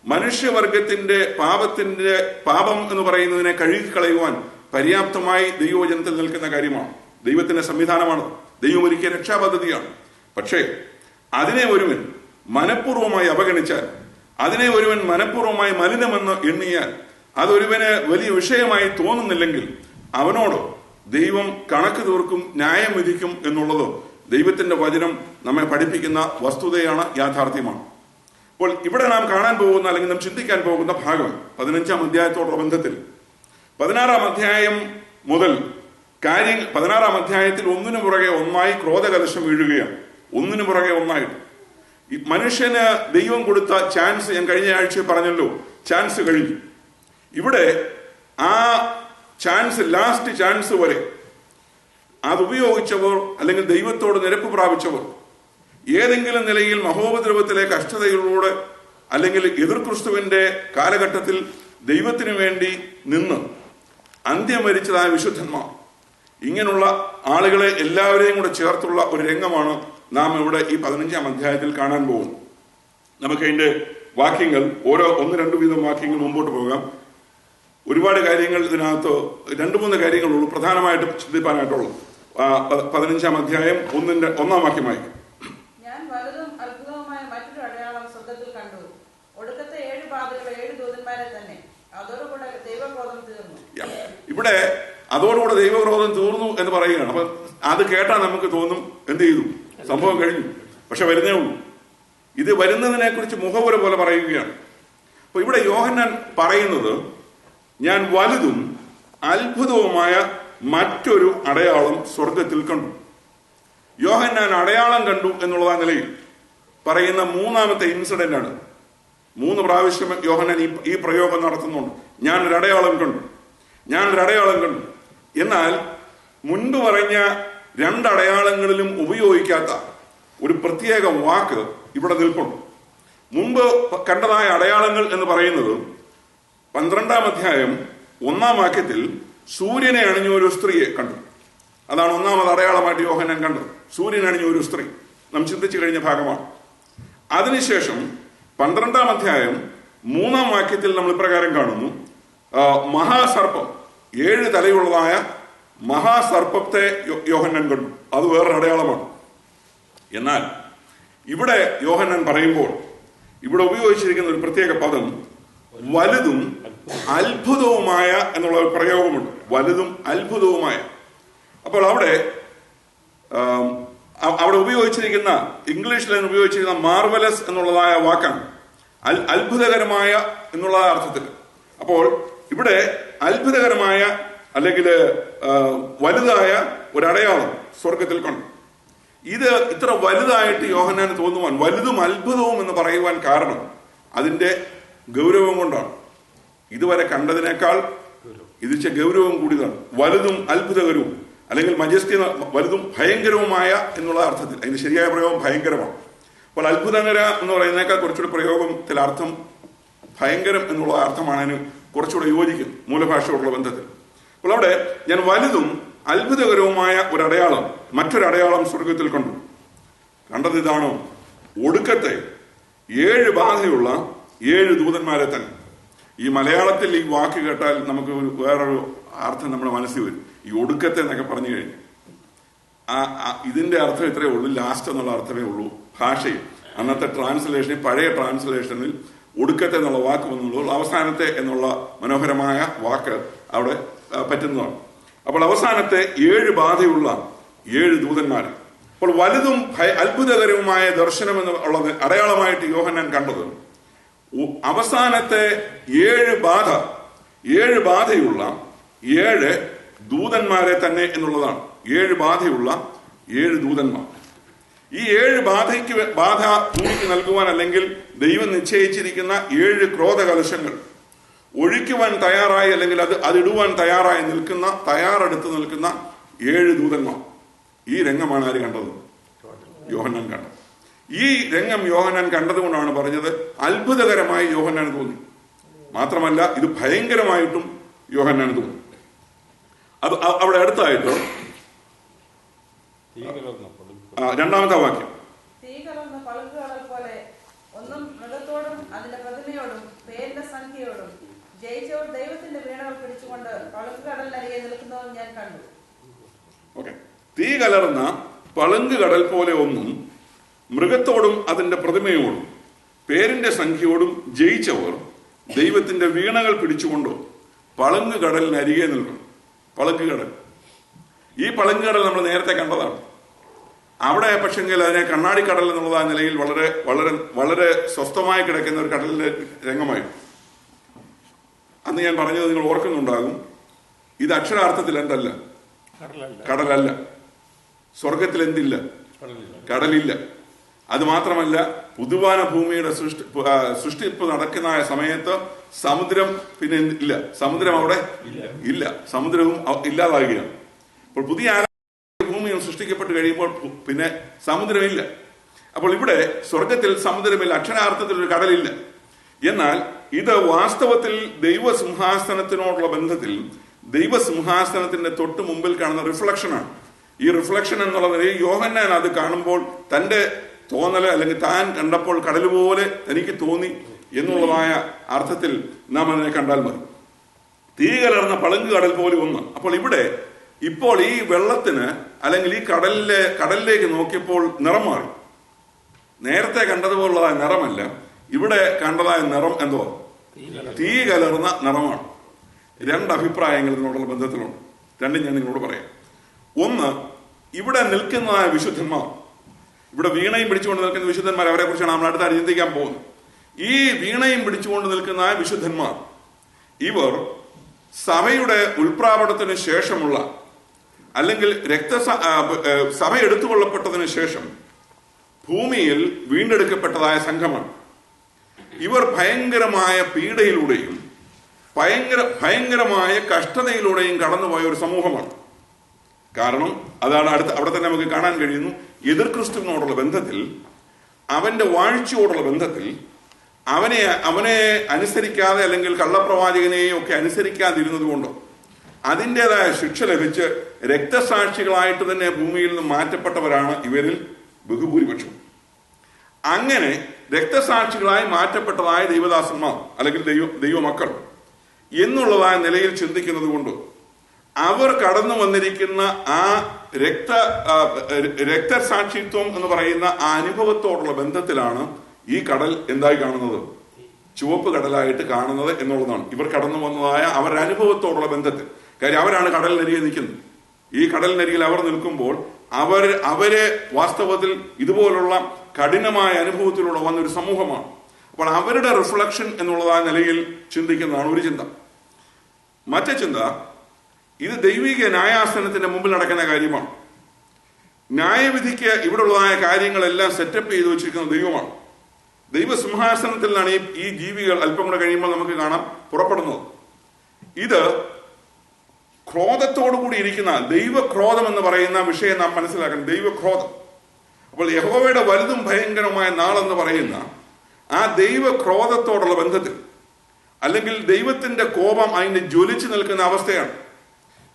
മനുഷ്യവർഗത്തിന്റെ പാപം എന്ന് പറയുന്നതിനെ കഴുകിക്കളയുവാൻ പര്യാപ്തമായി ദൈവവചനത്തിൽ നിൽക്കുന്ന കാര്യമാണ്. ദൈവത്തിന്റെ സംവിധാനമാണ്, ദൈവം ഒരുക്കിയ രക്ഷാപദ്ധതിയാണ്. പക്ഷേ അതിനെ ഒരുവൻ മനഃപൂർവ്വമായി അവഗണിച്ചാൽ, അതിനെ ഒരുവൻ മനഃപൂർവ്വമായി മലിനമെന്ന് എണ്ണിയാൽ, അതൊരുവന് വലിയ വിഷയമായി തോന്നുന്നില്ലെങ്കിൽ അവനോട് ദൈവം കണക്ക് തീർക്കും, ന്യായം വിധിക്കും എന്നുള്ളത് ദൈവത്തിന്റെ വചനം നമ്മെ പഠിപ്പിക്കുന്ന വസ്തുതയാണ്, യാഥാർത്ഥ്യമാണ്. അപ്പോൾ ഇവിടെ നാം കാണാൻ പോകുന്ന അല്ലെങ്കിൽ നാം ചിന്തിക്കാൻ പോകുന്ന ഭാഗം 15-ാം അധ്യായത്തോടുള്ള ബന്ധത്തിൽ 16-ാം അധ്യായം മുതൽ 16-ാം അധ്യായത്തിൽ ഒന്നിനു പുറകെ ഒന്നായി ക്രോധകലശം വീഴുകയാണ്. ഒന്നിനു പുറകെ ഒന്നായിട്ട് ഈ മനുഷ്യന് ദൈവം കൊടുത്ത ചാൻസ്, ഞാൻ കഴിഞ്ഞ ആഴ്ച പറഞ്ഞല്ലോ, ചാൻസ് കഴിഞ്ഞു. ഇവിടെ ആ ചാൻസ്, ലാസ്റ്റ് ചാൻസ് വരെ അത് ഉപയോഗിച്ചവർ അല്ലെങ്കിൽ ദൈവത്തോട് നിരപ്പ് പ്രാപിച്ചവർ ഏതെങ്കിലും നിലയിൽ മഹോപദ്രവത്തിലെ കഷ്ടതകളിലൂടെ അല്ലെങ്കിൽ എതിർ ക്രിസ്തുവിന്റെ കാലഘട്ടത്തിൽ ദൈവത്തിനു വേണ്ടി നിന്ന് അന്ത്യം വരിച്ചതായ വിശുദ്ധന്മാർ, ഇങ്ങനെയുള്ള ആളുകളെ എല്ലാവരെയും കൂടെ ചേർത്തുള്ള ഒരു രംഗമാണ് നാം ഇവിടെ ഈ 15-ാം അധ്യായത്തിൽ കാണാൻ പോകുന്നത്. നമുക്ക് അതിന്റെ വാക്യങ്ങൾ ഓരോ 1-2 വീതം വാക്യങ്ങൾ മുമ്പോട്ട് പോകാം. ഒരുപാട് കാര്യങ്ങൾ ഇതിനകത്ത് 2-3 കാര്യങ്ങളുള്ളൂ പ്രധാനമായിട്ട് ചിന്തിപ്പാനായിട്ടുള്ളൂ. 15-ാം അധ്യായം 1-ാം വാക്യമായി, ഞാൻ വലുതും അത്ഭുതവുമായ മറ്റൊരു അടയാളം സ്വർഗ്ഗത്തിൽ കണ്ടു. ഒടുക്കത്തെ 7 ബാധകൾ 7 ദൂതന്മാരെ തന്നെ. അതോടുകൂടെ ദൈവക്രോധം തീർന്നു. ഇവിടെ അതോടുകൂടെ ദൈവക്രോധം തീർന്നു എന്ന് പറയുകയാണ്. അപ്പൊ അത് കേട്ടാൽ നമുക്ക് തോന്നും എന്ത് ചെയ്തു, സംഭവം കഴിഞ്ഞു. പക്ഷെ വരുന്നേ ഉള്ളൂ. ഇത് വരുന്നതിനെ കുറിച്ച് മുഖവുര പോലെ പറയുകയാണ്. അപ്പൊ ഇവിടെ യോഹന്നാൻ പറയുന്നത്, ഞാൻ വലുതും അത്ഭുതവുമായ മറ്റൊരു അടയാളം സ്വർഗത്തിൽ കണ്ടു. യോഹന്നാൻ അടയാളം കണ്ടു എന്നുള്ള നിലയിൽ പറയുന്ന 3-ാമത്തെ ഇൻസിഡന്റ് ആണ്. 3 പ്രാവശ്യം യോഹന്നാൻ ഈ പ്രയോഗം നടത്തുന്നുണ്ട്. ഞാനൊരു അടയാളം കണ്ടു, ഞാനൊരു അടയാളം കണ്ടു. എന്നാൽ മുൻപ് പറഞ്ഞ 2 അടയാളങ്ങളിലും ഉപയോഗിക്കാത്ത ഒരു പ്രത്യേക വാക്ക് ഇവിടെ നിൽപ്പുണ്ട്. മുമ്പ് കണ്ടതായ അടയാളങ്ങൾ എന്ന് പറയുന്നത് 12-ാം അധ്യായം 1-ാം വാക്യത്തിൽ സൂര്യനെ അണിഞ്ഞ ഒരു സ്ത്രീയെ കണ്ടു. അതാണ് 1-ാമത് അടയാളമായിട്ട് യോഹന്നാൻ കണ്ടത്. സൂര്യൻ അണിഞ്ഞ ഒരു സ്ത്രീ നാം ചിന്തിച്ചു കഴിഞ്ഞ ഭാഗമാണ്. അതിനുശേഷം 12-ാം അധ്യായം 3-ാം വാക്യത്തിൽ നമ്മൾ ഇപ്രകാരം കാണുന്നു, മഹാസർപ്പം, 7 തലയുള്ളതായ മഹാസർപ്പത്തെ യോഹന്നാൻ കണ്ടു. അത് വേറൊരു അടയാളമാണ്. എന്നാൽ ഇവിടെ യോഹന്നാൻ പറയുമ്പോൾ ഇവിടെ ഉപയോഗിച്ചിരിക്കുന്ന ഒരു പ്രത്യേക പദം വലുതും അത്ഭുതവുമായ എന്നുള്ള ഒരു പ്രയോഗമുണ്ട്. വലുതും അത്ഭുതവുമായ. അപ്പോൾ അവിടെ ഉപയോഗിച്ചിരിക്കുന്ന, ഇംഗ്ലീഷിൽ ഉപയോഗിച്ചിരിക്കുന്ന മാർവലസ് എന്നുള്ളതായ വാക്കാണ്. അത്ഭുതകരമായ എന്നുള്ള അർത്ഥത്തിൽ. അപ്പോൾ ഇവിടെ അത്ഭുതകരമായ അല്ലെങ്കിൽ വലുതായ ഒരു അടയാളം സ്വർഗത്തിൽ കണ്ടു. ഇത് ഇത്ര വലുതായിട്ട് യോഹന്നാന് തോന്നുവാൻ, വലുതും അത്ഭുതവും എന്ന് പറയുവാൻ കാരണം അതിന്റെ ഗൗരവം കൊണ്ടാണ്. ഇതുവരെ കണ്ടതിനേക്കാൾ ഇതിച്ച ഗൗരവം കൂടിയതാണ്. വലുതും അത്ഭുതകരവും അല്ലെങ്കിൽ മജസ്റ്റി, വലുതും ഭയങ്കരവുമായ എന്നുള്ള അർത്ഥത്തിൽ. അതിന്റെ ശരിയായ പ്രയോഗം ഭയങ്കരമാണ്. അപ്പോൾ അത്ഭുതകര എന്ന് പറയുന്നതിനേക്കാൾ കുറച്ചുകൂടി പ്രയോഗത്തിൽ അർത്ഥം ഭയങ്കരം എന്നുള്ള അർത്ഥമാണ് അതിന് കുറച്ചുകൂടെ യോജിക്കും മൂലഭാഷയോടുള്ള ബന്ധത്തിൽ. അപ്പോൾ അവിടെ ഞാൻ വലുതും അത്ഭുതകരവുമായ ഒരു അടയാളം, മറ്റൊരു അടയാളം സ്വർഗത്തിൽ കണ്ടു. കണ്ടത് ഇതാണോ? ഒടുക്കത്തെ 7 ബാധയുള്ള 7 ദൂതന്മാരെ തന്നെ. ഈ മലയാളത്തിൽ ഈ വാക്ക് കേട്ടാൽ നമുക്ക് വേറൊരു അർത്ഥം നമ്മുടെ മനസ്സിൽ വരും. ഈ ഒടുക്കത്തെ എന്നൊക്കെ പറഞ്ഞു കഴിഞ്ഞു ഇതിന്റെ അർത്ഥം ഇത്രയേ ഉള്ളൂ, ലാസ്റ്റ് എന്നുള്ള അർത്ഥമേ ഉള്ളൂ ഭാഷയിൽ. അന്നത്തെ ട്രാൻസ്ലേഷനിൽ, പഴയ ട്രാൻസ്ലേഷനിൽ ഒടുക്കത്തെ എന്നുള്ള വാക്ക് വന്നുള്ളൂ. അവസാനത്തെ എന്നുള്ള മനോഹരമായ വാക്ക് അവിടെ പറ്റുന്നതാണ്. അപ്പോൾ അവസാനത്തെ 7 ബാധയുള്ള 7 ദൂതന്മാർ. അപ്പോൾ വലുതും അത്ഭുതകരവുമായ ദർശനം എന്നുള്ളത് അടയാളമായിട്ട് യോഹന്നാൻ കണ്ടത് അവസാനത്തെ 7 ബാധ 7 ബാധയുള്ള 7 ദൂതന്മാരെ തന്നെ എന്നുള്ളതാണ്. 7 ബാധയുള്ള 7 ദൂതന്മാർ. ഈ 7 ബാധ ഭൂമിക്ക് നൽകുവാൻ, അല്ലെങ്കിൽ ദൈവം നിശ്ചയിച്ചിരിക്കുന്ന 7 ക്രോധകലശങ്ങൾ ഒഴിക്കുവാൻ തയ്യാറായി, അല്ലെങ്കിൽ അതിടുവാൻ തയ്യാറെടുത്ത് നിൽക്കുന്ന 7 ദൂതന്മാർ. ഈ രംഗമാണ് ആര് കണ്ടത്? യോഹന്നാൻ കണ്ടത്. ഈ രംഗം യോഹന്നാൻ കണ്ടതുകൊണ്ടാണ് പറഞ്ഞത് അത്ഭുതകരമായി യോഹന്നാൻ തോന്നി. മാത്രമല്ല ഇത് ഭയങ്കരമായിട്ടും യോഹന്നാൻ തോന്നി. അത് അവിടെ അടുത്തായിട്ട് 2-ാമത്തെ വാക്യം, തീ കലർന്ന പളുങ്കുകളെ പോലെ ഒന്നും മൃഗത്തോടും അതിന്റെ പ്രതിമയോടും പേരിന്റെ സംഖ്യയോടും ജയിച്ചവർ ദൈവത്തിന്റെ വീണകൾ പിടിച്ചുകൊണ്ട് പളുങ്കുകടലിനരികെ നിൽക്കുന്നതും ഞാൻ കണ്ടു. തീ കലർന്ന പളുങ്ക് കടൽ പോലെ ഒന്നും മൃഗത്തോടും അതിന്റെ പ്രതിമയോടും പേരിന്റെ സംഖ്യയോടും ജയിച്ചവർ ദൈവത്തിന്റെ വീണകൾ പിടിച്ചുകൊണ്ട് പളുങ്ക് കടലിനരികെ നിൽക്കണം. പളുങ്ക് കടൽ, ഈ പളുങ്ക് കടൽ നമ്മൾ നേരത്തെ കണ്ടതാണ്. അവിടെ പക്ഷെങ്കിൽ അതിനെ കണ്ണാടി കടൽ എന്നുള്ള നിലയിൽ വളരെ വളരെ വളരെ സ്വസ്ഥമായി കിടക്കുന്ന ഒരു കടലിന്റെ രംഗമായിരുന്നു. അന്ന് ഞാൻ പറഞ്ഞത് നിങ്ങൾ ഓർക്കുന്നുണ്ടാകും. ഇത് അക്ഷരാർത്ഥത്തിൽ എന്തല്ല, കടലല്ല. സ്വർഗത്തിൽ എന്തില്ല? കടലില്ല. അത് മാത്രമല്ല, പുതുവാന ഭൂമിയുടെ സൃഷ്ടിപ്പ് നടക്കുന്ന സമയത്ത് സമുദ്രം പിന്നെ ഇല്ല. സമുദ്രം അവിടെ ഇല്ല. സമുദ്രവും ഇല്ലാതാകുകയാണ്. അപ്പോൾ പുതിയ ഭൂമിയും സൃഷ്ടിക്കപ്പെട്ട് കഴിയുമ്പോൾ പിന്നെ സമുദ്രമില്ല. അപ്പോൾ ഇവിടെ സ്വർഗത്തിൽ സമുദ്രമില്ല, അക്ഷരാർത്ഥത്തിൽ ഒരു കടലില്ല. എന്നാൽ ഇത് വാസ്തവത്തിൽ ദൈവസിംഹാസനത്തിനോടുള്ള ബന്ധത്തിൽ ദൈവസിംഹാസനത്തിന്റെ തൊട്ട് മുമ്പിൽ കാണുന്ന റിഫ്ലക്ഷനാണ്. ഈ റിഫ്ലക്ഷൻ എന്നുള്ള നിലയിൽ യോഹന്നാൻ അത് കാണുമ്പോൾ തന്റെ തോന്നല്, അല്ലെങ്കിൽ താൻ കണ്ടപ്പോൾ കടൽ പോലെ തനിക്ക് തോന്നി എന്നുള്ളതായ അർത്ഥത്തിൽ നാം അതിനെ കണ്ടാൽ മതി. തീ കലർന്ന പളുങ്ക് കടൽ പോലെ ഒന്ന്. അപ്പോൾ ഇവിടെ ഇപ്പോൾ ഈ വെള്ളത്തിന്, അല്ലെങ്കിൽ ഈ കടലിലേക്ക് നോക്കിയപ്പോൾ നിറം മാറി. നേരത്തെ കണ്ടതുപോലുള്ളതായ നിറമല്ല, ഇവിടെ കണ്ടതായ നിറം എന്തോ തീ കലർന്ന നിറമാണ്. 2 അഭിപ്രായങ്ങൾ ഇതിനോടുള്ള ബന്ധത്തിലുണ്ട്. രണ്ടും ഞാൻ നിങ്ങളോട് പറയാം. ഒന്ന്, ഇവിടെ നിൽക്കുന്നതായ വിശുദ്ധന്മാർ, ഇവിടെ വീണയും പിടിച്ചുകൊണ്ട് നിൽക്കുന്ന വിശുദ്ധന്മാർ, അവരെ കുറിച്ചാണ് നമ്മൾ അടുത്ത ചിന്തിക്കാൻ പോകുന്നത്. ഈ വീണയും പിടിച്ചുകൊണ്ട് നിൽക്കുന്ന വിശുദ്ധന്മാർ, ഇവർ സഭയുടെ ഉൾപ്രാപണത്തിന് ശേഷമുള്ള, അല്ലെങ്കിൽ സഭ എടുത്തുകൊള്ളപ്പെട്ടതിന് ശേഷം ഭൂമിയിൽ വീണ്ടെടുക്കപ്പെട്ടതായ സംഘമാണ്. ഇവർ ഭയങ്കരമായ പീഡയിലൂടെയും ഭയങ്കരമായ കഷ്ടതയിലൂടെയും കടന്നുപോയ ഒരു സമൂഹമാണ്. കാരണം അതാണ് അവിടെ തന്നെ നമുക്ക് കാണാൻ കഴിയുന്നു. എതിർ ക്രിസ്തുവിനോടുള്ള ബന്ധത്തിൽ, അവന്റെ വാഴ്ചയോടുള്ള ബന്ധത്തിൽ അവനെ അനുസരിക്കാതെ, അല്ലെങ്കിൽ കള്ളപ്രവാചകനെയും ഒക്കെ അനുസരിക്കാതിരുന്നത് കൊണ്ടോ അതിൻ്റെതായ ശിക്ഷ ലഭിച്ച് രക്തസാക്ഷികളായിട്ട് തന്നെ ഭൂമിയിൽ നിന്ന് മാറ്റപ്പെട്ടവരാണ് ഇവരിൽ ബഹുഭൂരിപക്ഷം. അങ്ങനെ രക്തസാക്ഷികളായി മാറ്റപ്പെട്ടതായ ദൈവദാസന്മാർ, അല്ലെങ്കിൽ ദൈവമക്കൾ എന്നുള്ളതായ നിലയിൽ ചിന്തിക്കുന്നത് കൊണ്ട് അവർ കടന്നു വന്നിരിക്കുന്ന ആ രക്തസാക്ഷിത്വം എന്ന് പറയുന്ന ആ അനുഭവത്തോടുള്ള ബന്ധത്തിലാണ് ഈ കടൽ എന്തായി കാണുന്നത്? ചുവപ്പ് കടലായിട്ട് കാണുന്നത് എന്നുള്ളതാണ്. ഇവർ കടന്നു വന്നതായ അവരുടെ അനുഭവത്തോടുള്ള ബന്ധത്തിൽ. കാര്യം അവരാണ് കടലിനരികെ നിൽക്കുന്നത്. ഈ കടലിനരികിൽ അവർ നിൽക്കുമ്പോൾ അവരെ വാസ്തവത്തിൽ ഇതുപോലുള്ള കഠിനമായ അനുഭവത്തിലൂടെ വന്നൊരു സമൂഹമാണ്. അപ്പോൾ അവരുടെ റിഫ്ലക്ഷൻ എന്നുള്ളതായ നിലയിൽ ചിന്തിക്കുന്നതാണ് ഒരു ചിന്ത. മറ്റേ ചിന്ത, ഇത് ദൈവിക ന്യായാസനത്തിന്റെ മുമ്പിൽ നടക്കുന്ന കാര്യമാണ്. ന്യായവിധിക്ക് ഇവിടെയുള്ളതായ കാര്യങ്ങളെല്ലാം സെറ്റപ്പ് ചെയ്തു വെച്ചിരിക്കുന്ന ദൈവമാണ്. ദൈവസിംഹാസനത്തിൽ നിന്നാണ് ഈ ജീവികൾ അല്പം കൂടെ കഴിയുമ്പോൾ നമുക്ക് കാണാം പുറപ്പെടുന്നത്. ഇത് ക്രോധത്തോടു കൂടി ഇരിക്കുന്ന ദൈവക്രോധം എന്ന് പറയുന്ന വിഷയം നാം മനസ്സിലാക്കണം. ദൈവക്രോധം. അപ്പോൾ യഹോവയുടെ വലുതും ഭയങ്കരമായ നാളെന്ന് പറയുന്ന ആ ദൈവക്രോധത്തോടുള്ള ബന്ധത്തിൽ, അല്ലെങ്കിൽ ദൈവത്തിന്റെ കോപം അതിന്റെ ജ്വലിച്ചു നിൽക്കുന്ന അവസ്ഥയാണ്.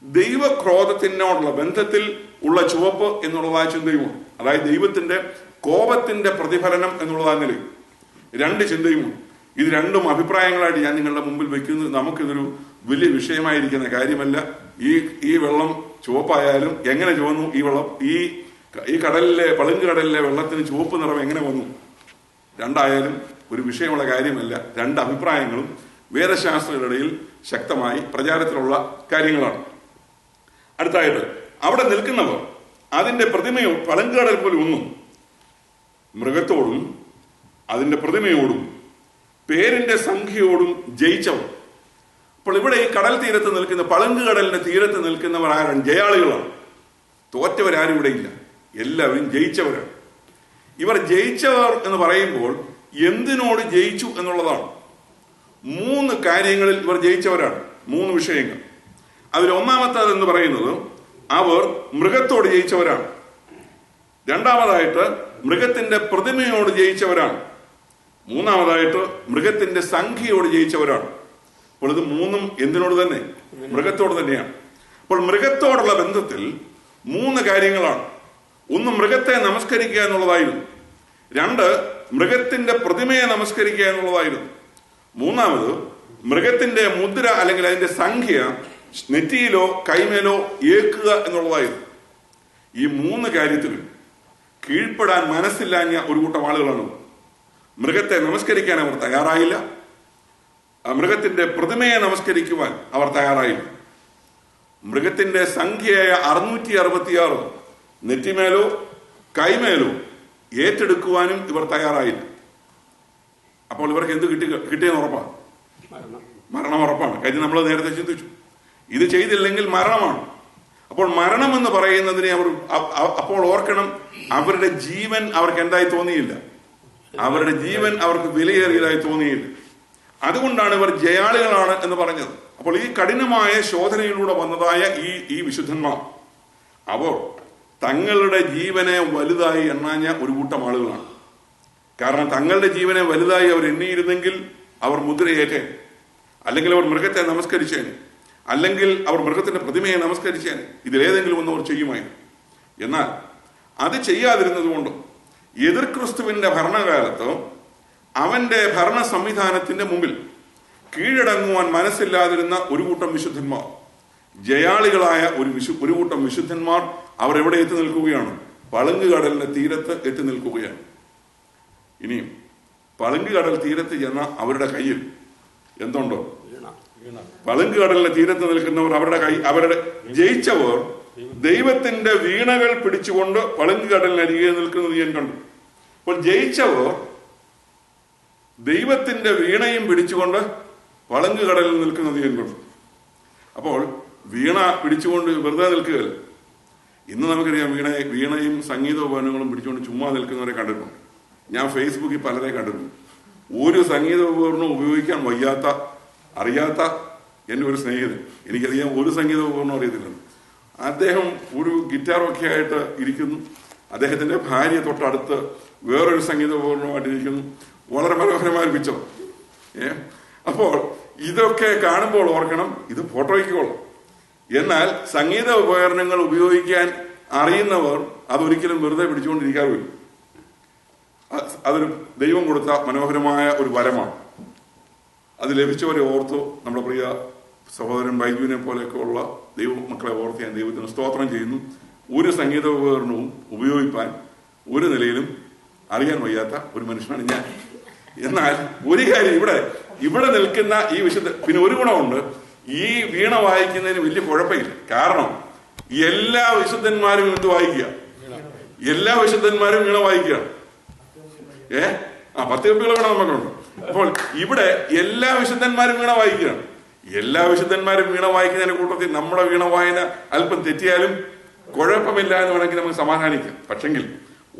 ദൈവക്രോധത്തിനോടുള്ള ബന്ധത്തിൽ ഉള്ള ചുവപ്പ് എന്നുള്ളതായ ചിന്തയുമുണ്ട്. അതായത് ദൈവത്തിന്റെ കോപത്തിന്റെ പ്രതിഫലനം എന്നുള്ളതായ നിലയിൽ 2 ചിന്തയുമുണ്ട്. ഇത് 2ഉം അഭിപ്രായങ്ങളായിട്ട് ഞാൻ നിങ്ങളുടെ മുമ്പിൽ വെക്കുന്നത്. നമുക്കിതൊരു വലിയ വിഷയമായിരിക്കുന്ന കാര്യമല്ല. ഈ വെള്ളം ചുവപ്പായാലും എങ്ങനെ ചുവന്നു? ഈ വെള്ളം ഈ കടലിലെ പളുങ്ക് കടലിലെ വെള്ളത്തിന് ചുവപ്പ് നിറം എങ്ങനെ വന്നു? 2ആയാലും ഒരു വിഷയമുള്ള കാര്യമല്ല. 2 അഭിപ്രായങ്ങളും വേദശാസ്ത്രത്തിനിടയിൽ ശക്തമായി പ്രചാരത്തിലുള്ള കാര്യങ്ങളാണ്. അടുത്തായിട്ട്, അവിടെ നിൽക്കുന്നവർ അതിന്റെ പ്രതിമയോ പളുങ്ക് കടൽ പോലെ ഒന്നും മൃഗത്തോടും അതിന്റെ പ്രതിമയോടും പേരിന്റെ സംഖ്യയോടും ജയിച്ചവർ. അപ്പോൾ ഇവിടെ ഈ കടൽ തീരത്ത് നിൽക്കുന്ന പളുങ്ക് കടലിന്റെ തീരത്ത് നിൽക്കുന്നവർ ആരാണ്? ജയാളികളാണ്. തോറ്റവരാരും ഇവിടെ ഇല്ല, എല്ലാവരും ജയിച്ചവരാണ്. ഇവർ ജയിച്ചവർ എന്ന് പറയുമ്പോൾ എന്തിനോട് ജയിച്ചു എന്നുള്ളതാണ്. 3 കാര്യങ്ങളിൽ ഇവർ ജയിച്ചവരാണ്, 3 വിഷയങ്ങൾ. അതിൽ ഒന്നാമത്തേത് എന്ന് പറയുന്നത് അവർ മൃഗത്തോട് ജയിച്ചവരാണ്. രണ്ടാമതായിട്ട് മൃഗത്തിന്റെ പ്രതിമയോട് ജയിച്ചവരാണ്. മൂന്നാമതായിട്ട് മൃഗത്തിന്റെ സംഖ്യയോട് ജയിച്ചവരാണ്. അപ്പോൾ ഇത് 3ഉം എന്തിനോട് തന്നെ? മൃഗത്തോട് തന്നെയാണ്. അപ്പോൾ മൃഗത്തോടുള്ള ബന്ധത്തിൽ 3 കാര്യങ്ങളാണ്. ഒന്ന്, മൃഗത്തെ നമസ്കരിക്കുക എന്നുള്ളതായിരുന്നു. 2, മൃഗത്തിന്റെ പ്രതിമയെ നമസ്കരിക്കുക എന്നുള്ളതായിരുന്നു. 3ാമത് മൃഗത്തിന്റെ മുദ്ര അല്ലെങ്കിൽ അതിന്റെ സംഖ്യ നെറ്റിയിലോ കൈമേലോ ഏക്കുക എന്നുള്ളതായിരുന്നു. ഈ 3 കാര്യത്തിലും കീഴ്പ്പെടാൻ മനസ്സില്ലാഞ്ഞ ഒരു കൂട്ടം ആളുകളാണ്. മൃഗത്തെ നമസ്കരിക്കാൻ അവർ തയ്യാറായില്ല, മൃഗത്തിന്റെ പ്രതിമയെ നമസ്കരിക്കുവാൻ അവർ തയ്യാറായില്ല. മൃഗത്തിന്റെ സംഖ്യയായ 666 നെറ്റിമേലോ കൈമേലോ ഏറ്റെടുക്കുവാനും ഇവർ തയ്യാറായില്ല. അപ്പോൾ ഇവർക്ക് എന്ത് കിട്ടിയെന്ന് ഉറപ്പാണ്? മരണം ഉറപ്പാണ്. കാര്യം നമ്മൾ നേരത്തെ ചിന്തിച്ചു, ഇത് ചെയ്തില്ലെങ്കിൽ മരണമാണ്. അപ്പോൾ മരണം എന്ന് പറയുന്നതിനെ അവർ അപ്പോൾ ഓർക്കണം, അവരുടെ ജീവൻ അവർക്ക് എന്തായി തോന്നിയില്ല, അവരുടെ ജീവൻ അവർക്ക് വിലയേറിയതായി തോന്നിയില്ല. അതുകൊണ്ടാണ് ഇവർ ജയാളികളാണ് എന്ന് പറഞ്ഞത്. അപ്പോൾ ഈ കഠിനമായ ശോധനയിലൂടെ വന്നതായ ഈ വിശുദ്ധന്മാർ അവർ തങ്ങളുടെ ജീവനെ വലുതായി എണ്ണാഞ്ഞ ഒരു കൂട്ടം ആളുകളാണ്. കാരണം തങ്ങളുടെ ജീവനെ വലുതായി അവർ എണ്ണിയിരുന്നെങ്കിൽ അവർ മുദ്രയേറ്റേൻ, അല്ലെങ്കിൽ അവർ മൃഗത്തെ നമസ്കരിച്ചേന്, അല്ലെങ്കിൽ അവർ മൃഗത്തിന്റെ പ്രതിമയെ നമസ്കരിച്ചേന്. ഇതിലേതെങ്കിലും ഒന്ന് അവർ ചെയ്യുമായിരുന്നു. എന്നാൽ അത് ചെയ്യാതിരുന്നത് കൊണ്ടും എതിർ ക്രിസ്തുവിന്റെ ഭരണകാലത്ത് അവന്റെ ഭരണ സംവിധാനത്തിന്റെ മുമ്പിൽ കീഴടങ്ങുവാൻ മനസ്സില്ലാതിരുന്ന ഒരു കൂട്ടം വിശുദ്ധന്മാർ, ജയാളികളായ ഒരു കൂട്ടം വിശുദ്ധന്മാർ അവർ എവിടെ എത്തി നിൽക്കുകയാണ്? പളുങ്ക് കടലിന്റെ തീരത്ത് എത്തി നിൽക്കുകയാണ്. ഇനിയും പളുങ്ക് കടൽ തീരത്ത് ചെന്ന അവരുടെ കയ്യിൽ എന്തുണ്ടോ? പളുങ്ക് കടലിന്റെ തീരത്ത് നിൽക്കുന്നവർ അവരുടെ ജയിച്ചവർ ദൈവത്തിന്റെ വീണകൾ പിടിച്ചുകൊണ്ട് പളുങ്ക് കടലിനരികെ നിൽക്കുന്നത് ഞാൻ കണ്ടു. അപ്പോൾ ജയിച്ചവർ ദൈവത്തിന്റെ വീണയും പിടിച്ചുകൊണ്ട് പളുങ്ക് കടലിൽ നിൽക്കുന്നത് ഞാൻ കണ്ടു. അപ്പോൾ വീണ പിടിച്ചുകൊണ്ട് വെറുതെ നിൽക്കുകയല്ല. ഇന്ന് നമുക്കറിയാം, വീണയും സംഗീതോപകരണങ്ങളും പിടിച്ചുകൊണ്ട് ചുമ്മാ നിൽക്കുന്നവരെ കണ്ടിട്ടുണ്ട്. ഞാൻ ഫേസ്ബുക്കിൽ പലരെ കണ്ടിട്ടുണ്ട്. ഒരു സംഗീതോപകരണവും ഉപയോഗിക്കാൻ അറിയാത്ത എൻ്റെ ഒരു സ്നേഹിതൻ, എനിക്കറിയാം ഒരു സംഗീതോപകരണം അറിയത്തില്ല. അദ്ദേഹം ഒരു ഗിറ്റാറൊക്കെ ആയിട്ട് ഇരിക്കുന്നു. അദ്ദേഹത്തിന്റെ ഭാര്യ തൊട്ടടുത്ത് വേറൊരു സംഗീതോപകരണമായിട്ട് ഇരിക്കുന്നു. വളരെ മനോഹരമായ ഒരു പിക്ചർ. അപ്പോൾ ഇതൊക്കെ കാണുമ്പോൾ ഓർക്കണം, ഇത് ഫോട്ടോയ്ക്ക് കൊള്ളാം. എന്നാൽ സംഗീത ഉപകരണങ്ങൾ ഉപയോഗിക്കാൻ അറിയുന്നവർ അതൊരിക്കലും വെറുതെ പിടിച്ചുകൊണ്ടിരിക്കാറില്ല. അതൊരു ദൈവം കൊടുത്ത മനോഹരമായ ഒരു വരമാണ്. അത് ലഭിച്ചവരെ ഓർത്തു നമ്മുടെ പ്രിയ സഹോദരൻ ബൈജുവിനെ പോലെയൊക്കെ ഉള്ള ദൈവ മക്കളെ ഓർത്ത് ഞാൻ ദൈവത്തിന് സ്തോത്രം ചെയ്യുന്നു. ഒരു സംഗീത ഉപകരണവും ഉപയോഗിക്കാൻ ഒരു നിലയിലും അറിയാൻ വയ്യാത്ത ഒരു മനുഷ്യനാണ് ഞാൻ. എന്നാൽ ഒരു കാര്യം, ഇവിടെ നിൽക്കുന്ന ഈ പിന്നെ ഒരു ഗുണമുണ്ട്, ഈ വീണ വായിക്കുന്നതിന് വലിയ കുഴപ്പമില്ല. കാരണം എല്ലാ വിശുദ്ധന്മാരും എന്ത് വായിക്കുക? എല്ലാ വിശുദ്ധന്മാരും വീണ വായിക്കുകയാണ്. 10 കമ്പികൾ കൂടെ നമുക്കുണ്ട്. അപ്പോൾ ഇവിടെ എല്ലാ വിശുദ്ധന്മാരും വീണ വായിക്കുകയാണ്. എല്ലാ വിശുദ്ധന്മാരും വീണ വായിക്കുന്നതിന്റെ കൂട്ടത്തിൽ നമ്മുടെ വീണ വായന അല്പം തെറ്റിയാലും കുഴപ്പമില്ല എന്ന് വേണമെങ്കിൽ നമുക്ക് സമാധാനിക്കാം. പക്ഷെങ്കിൽ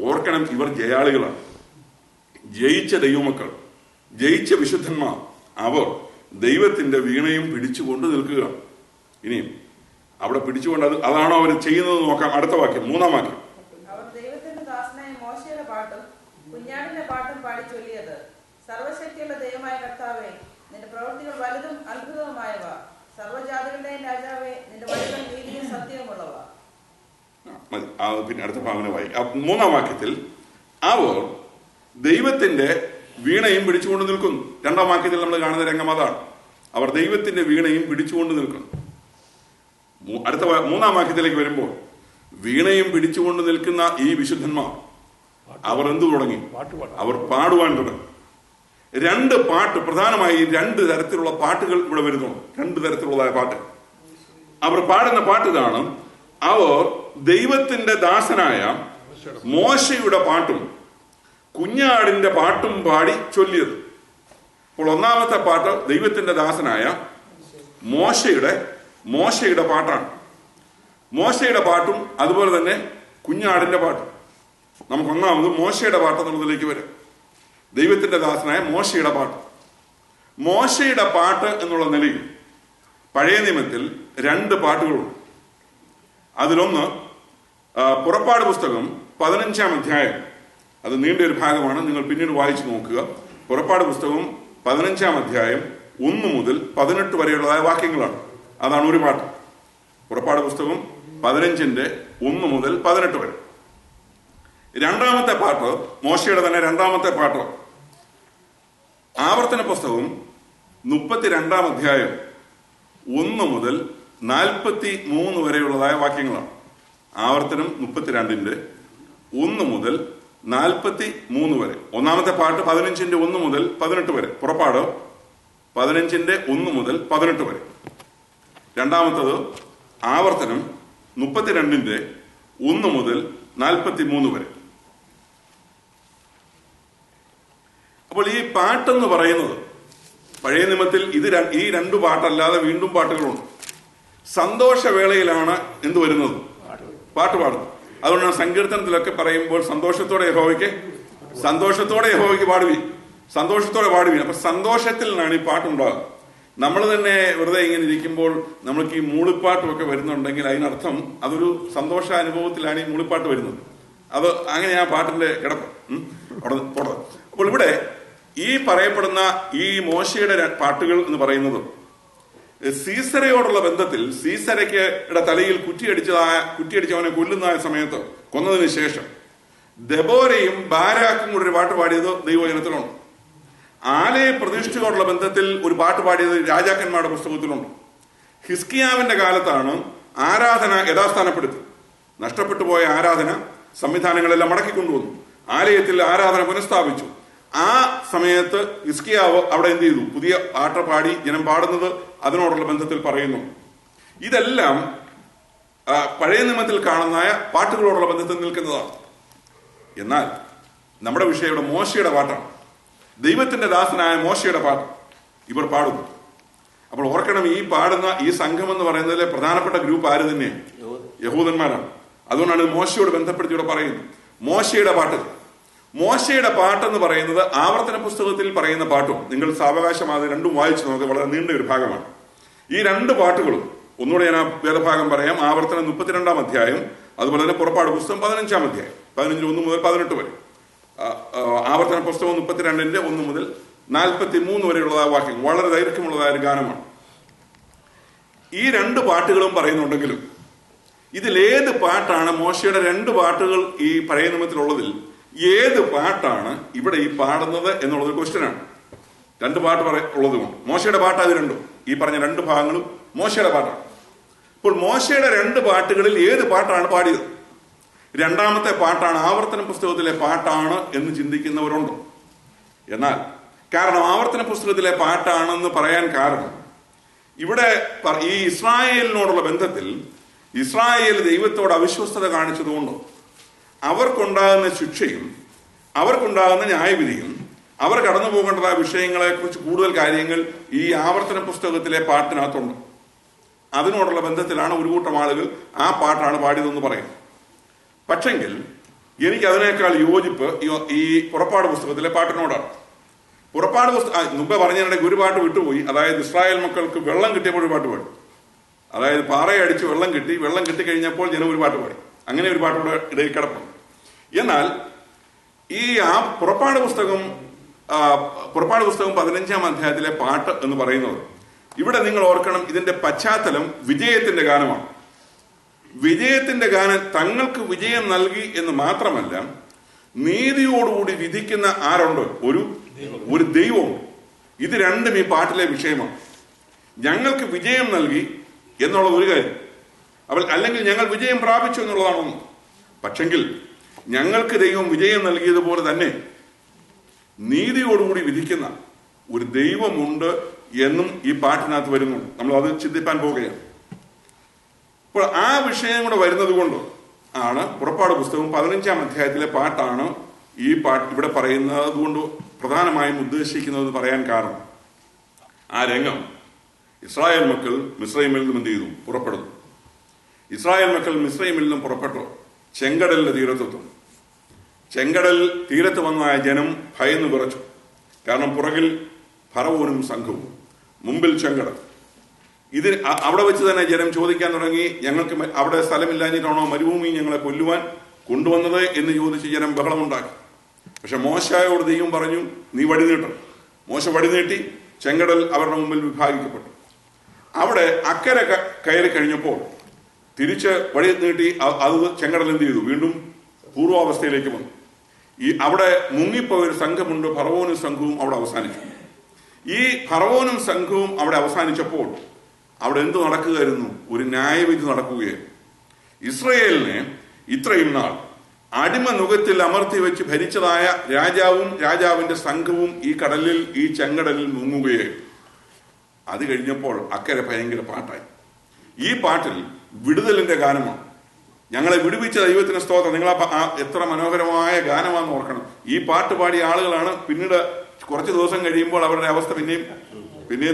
ഓർക്കണം, ഇവർ ജയാളികളാണ്, ജയിച്ച ദൈവമക്കൾ, ജയിച്ച വിശുദ്ധന്മാർ. അവർ ദൈവത്തിന്റെ വീണയും പിടിച്ചുകൊണ്ട് നിൽക്കുകയാണ്. ഇനിയും അവിടെ പിടിച്ചുകൊണ്ട് അതാണോ അവർ ചെയ്യുന്നത് നോക്കാം. അടുത്ത വാക്യം, 3-ാം വാക്യം. അവർ ദൈവത്തിന്റെ ദാസനായ മോശയുടെ പാട്ടും കുഞ്ഞാടിന്റെ പാട്ടും പാടി ചൊല്ലിയത്, സർവശക്തിയുള്ള ദൈവമായ കർത്താവേ, നിന്റെ പ്രവൃത്തികൾ വലുതും അത്ഭുതവുമായവ. സർവ്വജാതികളുടെയും രാജാവേ, നിന്റെ വഴികൾ നീതിയും സത്യവുമുള്ളവ. പിന്നെ അടുത്ത ഭാഗം വായിക്കാം. 3-ാം വാക്യത്തിൽ അവർ ദൈവത്തിന്റെ വീണയും പിടിച്ചുകൊണ്ട് നിൽക്കുന്നു. 2-ാം വാക്യത്തിൽ നമ്മൾ കാണുന്ന രംഗം അതാണ്. അവർ ദൈവത്തിന്റെ വീണയും പിടിച്ചുകൊണ്ട് നിൽക്കുന്നു. അടുത്ത 3-ാം വാക്യത്തിലേക്ക് വരുമ്പോൾ വീണയും പിടിച്ചുകൊണ്ട് നിൽക്കുന്ന ഈ വിശുദ്ധന്മാർ അവർ എന്തു തുടങ്ങി? അവർ പാടുവാൻ തുടങ്ങി. 2 പാട്ട്, പ്രധാനമായി 2 തരത്തിലുള്ള പാട്ടുകൾ ഇവിടെ വരുന്നു. 2 തരത്തിലുള്ളതായ പാട്ട്. അവർ പാടുന്ന പാട്ട് ഇതാണ്: അവർ ദൈവത്തിന്റെ ദാസനായ മോശയുടെ പാട്ടും കുഞ്ഞാടിന്റെ പാട്ടും പാടി ചൊല്ലിയത്. അപ്പോൾ 1-ാമത്തെ പാട്ട് ദൈവത്തിന്റെ ദാസനായ മോശയുടെ പാട്ടാണ്. മോശയുടെ പാട്ടും അതുപോലെ തന്നെ കുഞ്ഞാടിന്റെ പാട്ടും. നമുക്ക് ഒന്നാമത് മോശയുടെ പാട്ട് എന്നുള്ളതിലേക്ക് വരാം. ദൈവത്തിന്റെ ദാസനായ മോശയുടെ പാട്ട്. മോശയുടെ പാട്ട് എന്നുള്ള നിലയിൽ പഴയ നിയമത്തിൽ 2 പാട്ടുകളുണ്ട്. അതിലൊന്ന് പുറപ്പാട് പുസ്തകം 15-ാം അധ്യായം. അത് നീണ്ട ഒരു ഭാഗമാണ്, നിങ്ങൾ പിന്നീട് വായിച്ചു നോക്കുക. പുറപ്പാട് പുസ്തകം 15-ാം അധ്യായം 1 മുതൽ 18 വരെയുള്ളതായ വാക്യങ്ങളാണ്. അതാണ് ഒരു പാട്ട്. പുറപ്പാട് പുസ്തകം 15-ന്റെ 1 മുതൽ 18 വരെ. രണ്ടാമത്തെ പാട്ട് മോശയുടെ തന്നെ രണ്ടാമത്തെ പാട്ട് ആവർത്തന പുസ്തകം 32-ാം അധ്യായം 1 മുതൽ 43 വരെയുള്ളതായ വാക്യങ്ങളാണ്. ആവർത്തനം 32-ന്റെ 1 മുതൽ 43 വരെ. ഒന്നാമത്തെ പാട്ട് 15-ന്റെ 1 മുതൽ 18 വരെ. പുറപ്പാട് 15-ന്റെ 1 മുതൽ 18 വരെ. രണ്ടാമത്തത് ആവർത്തനം 32-ന്റെ 1 മുതൽ 43 വരെ. അപ്പോൾ ഈ പാട്ടെന്ന് പറയുന്നത് പഴയ നിയമത്തിൽ ഈ 2 പാട്ടല്ലാതെ വീണ്ടും പാട്ടുകളുണ്ട്. സന്തോഷവേളയിലാണ് എന്ത് വരുന്നത്? പാട്ട് പാടുന്നത്. അതുകൊണ്ടാണ് സങ്കീർത്തനത്തിലൊക്കെ പറയുമ്പോൾ സന്തോഷത്തോടെ യഹോവയ്ക്ക് പാടുവി, സന്തോഷത്തോടെ പാടുവി. അപ്പൊ സന്തോഷത്തിൽ നിന്നാണ് ഈ പാട്ടുണ്ടാകുക. നമ്മൾ തന്നെ വെറുതെ ഇങ്ങനെ ഇരിക്കുമ്പോൾ നമ്മൾക്ക് ഈ മൂളിപ്പാട്ടും ഒക്കെ വരുന്നുണ്ടെങ്കിൽ അതിനർത്ഥം അതൊരു സന്തോഷാനുഭവത്തിലാണ് ഈ മൂളിപ്പാട്ട് വരുന്നത്. അത് അങ്ങനെ ആ പാട്ടിന്റെ കിടപ്പ് അവിടെ പോടത്. അപ്പോൾ ഇവിടെ ഈ പറയപ്പെടുന്ന ഈ മോശയുടെ പാട്ടുകൾ എന്ന് പറയുന്നത് സീസരയോടുള്ള ബന്ധത്തിൽ, സീസരയ്ക്ക് തലയിൽ കുറ്റിയടിച്ചവനെ കൊല്ലുന്ന സമയത്ത് കൊന്നതിന് ശേഷം ദെബോരയും ബാരാക്കും കൂടെ ഒരു പാട്ട് പാടിയത് ദൈവവചനത്തിലുണ്ട്. ആലയ പ്രതിഷ്ഠയോടുള്ള ബന്ധത്തിൽ ഒരു പാട്ട് പാടിയത് രാജാക്കന്മാരുടെ പുസ്തകത്തിലുണ്ട്. ഹിസ്കിയാവിന്റെ കാലത്താണ് ആരാധന യഥാസ്ഥാനപ്പെടുത്തി. നഷ്ടപ്പെട്ടു പോയ ആരാധന സംവിധാനങ്ങളെല്ലാം മടക്കിക്കൊണ്ടുവന്നു. ആലയത്തിൽ ആരാധന പുനഃസ്ഥാപിച്ചു. ആ സമയത്ത് ഹിസ്കിയാവ് അവിടെ എന്ത് ചെയ്തു? പുതിയ പാട്ട് പാടി ജനം പാടുന്നത് അതിനോടുള്ള ബന്ധത്തിൽ പറയുന്നു. ഇതെല്ലാം പഴയ നിയമത്തിൽ കാണുന്ന പാട്ടുകളോടുള്ള ബന്ധത്തിൽ നിൽക്കുന്നതാണ്. എന്നാൽ നമ്മുടെ വിഷയം ഇവിടെ മോശയുടെ പാട്ടാണ്. ദൈവത്തിന്റെ ദാസനായ മോശയുടെ പാട്ട് ഇവർ പാടുന്നു. അപ്പോൾ ഓർക്കണം, ഈ പാടുന്ന ഈ സംഘം എന്ന് പറയുന്നതിലെ പ്രധാനപ്പെട്ട ഗ്രൂപ്പ് ആര് തന്നെയാണ്? യഹൂദന്മാരാണ്. അതുകൊണ്ടാണ് മോശയോട് ബന്ധപ്പെടുത്തി ഇവിടെ പറയുന്നത് മോശയുടെ പാട്ട്. മോശയുടെ പാട്ടെന്ന് പറയുന്നത് ആവർത്തന പുസ്തകത്തിൽ പറയുന്ന പാട്ടും നിങ്ങൾ സാവകാശമായത് 2 വായിച്ചു നോക്കുക. വളരെ നീണ്ട ഒരു ഭാഗമാണ്. ഈ 2 പാട്ടുകളും ഒന്നുകൂടെ ഞാൻ ആ വേദഭാഗം പറയാം. ആവർത്തനം 32-ാം അധ്യായം, അതുപോലെ തന്നെ പുറപ്പാട് പുസ്തകം 15-ാം അധ്യായം 15-ൽ 1 മുതൽ 18 വരെ. ആവർത്തന പുസ്തകം 32-ന്റെ 1 മുതൽ 43 വരെയുള്ളതായ വാക്യം വളരെ ദൈർഘ്യമുള്ളതായ ഒരു ഗാനമാണ്. ഈ 2 പാട്ടുകളും പറയുന്നുണ്ടെങ്കിലും ഇതിലേത് പാട്ടാണ് മോശയുടെ 2 പാട്ടുകൾ ഈ പഴയ നിയമത്തിലുള്ളതിൽ ഏത് പാട്ടാണ് ഇവിടെ ഈ പാടുന്നത് എന്നുള്ളതൊരു ക്വസ്റ്റ്യനാണ്. 2 പാട്ട് ഉള്ളതുകൊണ്ട് മോശയുടെ പാട്ട് അത് 2, ഈ പറഞ്ഞ 2 ഭാഗങ്ങളും മോശയുടെ പാട്ടാണ്. ഇപ്പോൾ മോശയുടെ 2 പാട്ടുകളിൽ ഏത് പാട്ടാണ് പാടിയത്? രണ്ടാമത്തെ പാട്ടാണ് ആവർത്തന പുസ്തകത്തിലെ പാട്ടാണ് എന്ന് ചിന്തിക്കുന്നവരുണ്ട്. എന്നാൽ കാരണം ആവർത്തന പുസ്തകത്തിലെ പാട്ടാണെന്ന് പറയാൻ കാരണം ഇവിടെ ഈ ഇസ്രായേലിനോടുള്ള ബന്ധത്തിൽ ഇസ്രായേൽ ദൈവത്തോട് അവിശ്വസ്തത കാണിച്ചതുകൊണ്ട് അവർക്കുണ്ടാകുന്ന ശിക്ഷയും അവർക്കുണ്ടാകുന്ന ന്യായവിധിയും അവർ കടന്നു പോകേണ്ടതായ വിഷയങ്ങളെ കുറിച്ച് കൂടുതൽ കാര്യങ്ങൾ ഈ ആവർത്തന പുസ്തകത്തിലെ പാട്ടിനകത്തുണ്ട്. അതിനോടുള്ള ബന്ധത്തിലാണ് ഒരു കൂട്ടം ആളുകൾ ആ പാട്ടാണ് പാടിയതെന്ന് പറയുന്നത്. പക്ഷെങ്കിൽ എനിക്ക് അതിനേക്കാൾ യോജിപ്പ് ഈ പുറപ്പാട് പുസ്തകത്തിലെ പാട്ടിനോടാണ്. പുറപ്പാട് പുസ്തകം മുമ്പേ പറഞ്ഞതിനിടയ്ക്ക് ഒരു പാട്ട് വിട്ടുപോയി. അതായത് ഇസ്രായേൽ മക്കൾക്ക് വെള്ളം കിട്ടിയപ്പോൾ ഒരു പാട്ട് പാടി. അതായത് പാറയടിച്ച് വെള്ളം കിട്ടിക്കഴിഞ്ഞപ്പോൾ ജനം ഒരു പാട്ട് പാടി. അങ്ങനെ ഒരു പാട്ടിവിടെ ഇടയിൽ കിടപ്പുണ്ട്. എന്നാൽ ഈ പുറപ്പാട് പുസ്തകം 15-ാം അധ്യായത്തിലെ പാട്ട് എന്ന് പറയുന്നത് ഇവിടെ നിങ്ങൾ ഓർക്കണം, ഇതിന്റെ പശ്ചാത്തലം വിജയത്തിന്റെ ഗാനമാണ്. വിജയത്തിന്റെ ഗാനം തങ്ങൾക്ക് വിജയം നൽകി എന്ന് മാത്രമല്ല, നീതിയോടുകൂടി വിധിക്കുന്ന ആരുണ്ട്? ഒരു ദൈവമുണ്ട്. ഇത് രണ്ടും ഈ പാട്ടിലെ വിഷയമാണ്. ഞങ്ങൾക്ക് വിജയം നൽകി എന്നുള്ളത് ഒരു കാര്യം, അല്ലെങ്കിൽ ഞങ്ങൾ വിജയം പ്രാപിച്ചു എന്നുള്ളതാണൊന്ന്. പക്ഷെങ്കിൽ ഞങ്ങൾക്ക് ദൈവം വിജയം നൽകിയതുപോലെ തന്നെ നീതിയോടുകൂടി വിധിക്കുന്ന ഒരു ദൈവമുണ്ട് എന്നും ഈ പാട്ടിനകത്ത് വരുന്നുണ്ട്. നമ്മൾ അത് ചിന്തിപ്പാൻ പോവുകയാണ്. അപ്പോൾ ആ വിഷയം കൂടെ വരുന്നത് കൊണ്ട് ആണ് പുറപ്പാട് പുസ്തകം 15-ാം അധ്യായത്തിലെ പാട്ടാണ് ഈ പാട്ട് ഇവിടെ പറയുന്നത് കൊണ്ട് പ്രധാനമായും ഉദ്ദേശിക്കുന്നത് പറയാൻ കാരണം ആ രംഗം ഇസ്രായേൽ മക്കൾ മിസ്രൈമിൽ നിന്നും എന്ത് ചെയ്തു? പുറപ്പെടുന്നു. ഇസ്രായേൽ മക്കൾ മിസ്രൈമിൽ നിന്നും പുറപ്പെട്ടു ചെങ്കടലിന്റെ തീരത്തെത്തും. ചെങ്കടൽ തീരത്ത് വന്ന ജനം ഭയന്നു വിറച്ചു. കാരണം പുറകിൽ ഫറവോനും സംഘവും, മുമ്പിൽ ചെങ്കടൽ. അവിടെ വെച്ച് തന്നെ ജനം ചോദിക്കാൻ തുടങ്ങി, ഞങ്ങൾക്ക് അവിടെ സ്ഥലമില്ലാഞ്ഞിട്ടാണോ മരുഭൂമി ഞങ്ങളെ കൊല്ലുവാൻ കൊണ്ടുവന്നത് എന്ന് ചോദിച്ച് ജനം ബഹളമുണ്ടാക്കി. പക്ഷെ മോശയോട് ദൈവം പറഞ്ഞു, നീ വടി നീട്ടണം. മോശ വടി നീട്ടി ചെങ്കടൽ അവരുടെ മുമ്പിൽ വിഭാഗിക്കപ്പെട്ടു. അവിടെ അക്കരെ കയറി കഴിഞ്ഞപ്പോൾ തിരിച്ച് വടി നീട്ടി അത് ചെങ്കടൽ എന്ത് ചെയ്തു? വീണ്ടും പൂർവാവസ്ഥയിലേക്ക് വന്നു. അവിടെ മുങ്ങിപ്പോയ ഒരു സംഘമുണ്ട്, ഫറവോനും സംഘവും അവിടെ അവസാനിച്ചു. ഈ ഫറവോനും സംഘവും അവിടെ അവസാനിച്ചപ്പോൾ അവിടെ എന്ത് നടക്കുകയായിരുന്നു? ഒരു ന്യായവിധി നടക്കുകയായിരുന്നു. ഇസ്രയേലിനെ ഇത്രയും നാൾ അടിമ നുഖത്തിൽ അമർത്തി വെച്ച് ഭരിച്ചതായ രാജാവും രാജാവിന്റെ സംഘവും ഈ കടലിൽ, ഈ ചെങ്കടലിൽ മുങ്ങുകയായിരുന്നു. അത് കഴിഞ്ഞപ്പോൾ അക്കരെ ഭയങ്കര പാട്ടായി. ഈ പാട്ടിൽ വിടുതലിന്റെ ഗാനമാണ്. ഞങ്ങളെ വിടുവിച്ച ദൈവത്തിന് സ്തോത്രം. നിങ്ങൾ എത്ര മനോഹരമായ ഗാനമാണെന്ന് ഓർക്കണം. ഈ പാട്ട് പാടിയ ആളുകളാണ് പിന്നീട് കുറച്ച് ദിവസം കഴിയുമ്പോൾ അവരുടെ അവസ്ഥ പിന്നെയും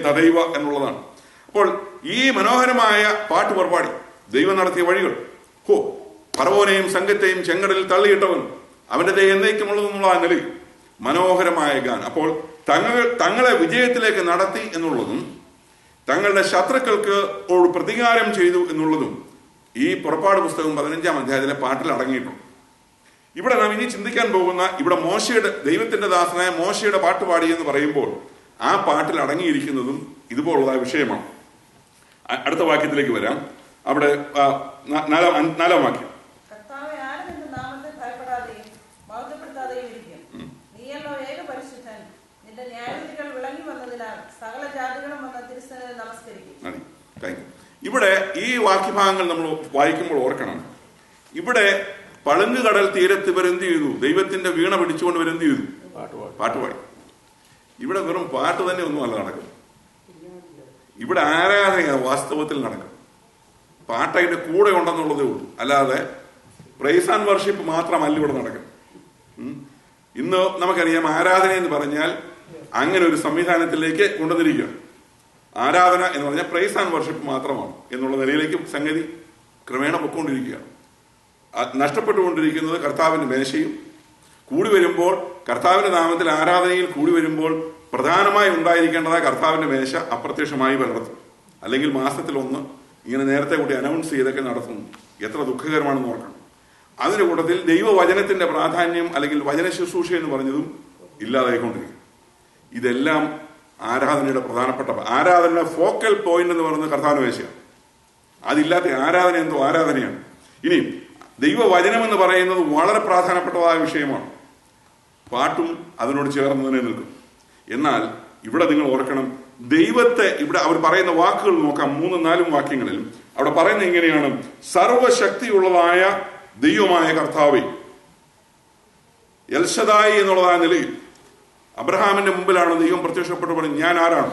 തടയുക എന്നുള്ളതാണ്. അപ്പോൾ ഈ മനോഹരമായ പാട്ട് പുറപ്പാടി ദൈവം നടത്തിയ വഴികൾ, ഫറവോനെയും സംഘത്തെയും ചെങ്കടലിൽ തള്ളിയിട്ടവൻ അവന്റെ ദയ എന്നേക്കുമുള്ളതെന്നുള്ള ആ നിലയിൽ മനോഹരമായ ഗാനം. അപ്പോൾ തങ്ങളെ വിജയത്തിലേക്ക് നടത്തി എന്നുള്ളതും തങ്ങളുടെ ശത്രുക്കൾക്ക് പ്രതികാരം ചെയ്തു എന്നുള്ളതും ഈ പുറപ്പാട് പുസ്തകം 15-ാം അധ്യായത്തിലെ പാട്ടിൽ അടങ്ങിയിട്ടുണ്ട്. ഇവിടെ നാം ഇനി ചിന്തിക്കാൻ പോകുന്ന, ഇവിടെ മോശയുടെ, ദൈവത്തിന്റെ ദാസനായ മോശയുടെ പാട്ട് പാടി എന്ന് പറയുമ്പോൾ ആ പാട്ടിൽ അടങ്ങിയിരിക്കുന്നതും ഇതുപോലുള്ളതായ വിഷയമാണ്. അടുത്ത വാക്യത്തിലേക്ക് വരാം. അവിടെ 4-ാം വാക്യം. ഇവിടെ ഈ വാക്യഭാഗങ്ങൾ നമ്മൾ വായിക്കുമ്പോൾ ഓർക്കണം, ഇവിടെ പളുങ്കുകടൽ തീരത്ത് ഇവരെന്ത് ചെയ്തു? ദൈവത്തിന്റെ വീണ പിടിച്ചുകൊണ്ട് ഇവരെന്ത് ചെയ്തു? പാട്ടുപാടി. ഇവിടെ വെറും പാട്ട് തന്നെ ഒന്നുമല്ല നടക്കുന്നത്. ഇവിടെ ആരാധനയാണ് വാസ്തവത്തിൽ നടക്കുന്നത്. പാട്ട് അതിന്റെ കൂടെ ഉണ്ടെന്നുള്ളതേ ഉള്ളൂ, അല്ലാതെ പ്രൈസ് ആൻഡ് വർഷിപ്പ് മാത്രമല്ല ഇവിടെ നടക്കുന്നത്. ഇന്ന് നമുക്കറിയാം, ആരാധന എന്ന് പറഞ്ഞാൽ അങ്ങനെ ഒരു സംവിധാനത്തിലേക്ക് കൊണ്ടുവന്നിരിക്കുകയാണ്. ആരാധന എന്ന് പറഞ്ഞാൽ പ്രൈസ് ആൻഡ് വർഷിപ്പ് മാത്രമാണ് എന്നുള്ള നിലയിലേക്ക് സംഗതി ക്രമേണ പൊയ്ക്കൊണ്ടിരിക്കുകയാണ്. നഷ്ടപ്പെട്ടുകൊണ്ടിരിക്കുന്നത് കർത്താവിന്റെ മേശയും. കൂടി വരുമ്പോൾ കർത്താവിന്റെ നാമത്തിൽ ആരാധനയിൽ കൂടി വരുമ്പോൾ പ്രധാനമായി ഉണ്ടായിരിക്കേണ്ടതായ കർത്താവിന്റെ മേശ അപ്രത്യക്ഷമായി പലർത്തും, അല്ലെങ്കിൽ മാസത്തിലൊന്ന് ഇങ്ങനെ നേരത്തെ കൂടി അനൗൺസ് ചെയ്തൊക്കെ നടത്തുന്നു. എത്ര ദുഃഖകരമാണെന്ന് ഓർക്കണം. അതിന്റെ കൂട്ടത്തിൽ ദൈവവചനത്തിന്റെ പ്രാധാന്യം അല്ലെങ്കിൽ വചന ശുശ്രൂഷ എന്ന് പറഞ്ഞതും ഇല്ലാതായിക്കൊണ്ടിരിക്കും. ഇതെല്ലാം ആരാധനയുടെ പ്രധാനപ്പെട്ട ആരാധനയുടെ ഫോക്കൽ പോയിന്റ് എന്ന് പറയുന്നത് കർത്താവിന്റെ മേശയാണ്. അതില്ലാത്ത ആരാധന എന്തോ ആരാധനയാണ്. ഇനി ദൈവവചനം എന്ന് പറയുന്നത് വളരെ പ്രധാനപ്പെട്ടതായ വിഷയമാണ്. പാട്ടും അതിനോട് ചേർന്ന് തന്നെ നിൽക്കും. എന്നാൽ ഇവിടെ നിങ്ങൾ ഓർക്കണം, ദൈവത്തെ ഇവിടെ അവർ പറയുന്ന വാക്കുകൾ നോക്കാം. 3-4 വാക്യങ്ങളിൽ അവിടെ പറയുന്നത് ഇങ്ങനെയാണ്: സർവശക്തിയുള്ളതായ ദൈവമായ കർത്താവേ. എൽഷദായി എന്നുള്ളതായ നിലയിൽ അബ്രഹാമിന്റെ മുമ്പിലാണ് ദൈവം പ്രത്യക്ഷപ്പെട്ടു പറഞ്ഞു, ഞാൻ ആരാണ്?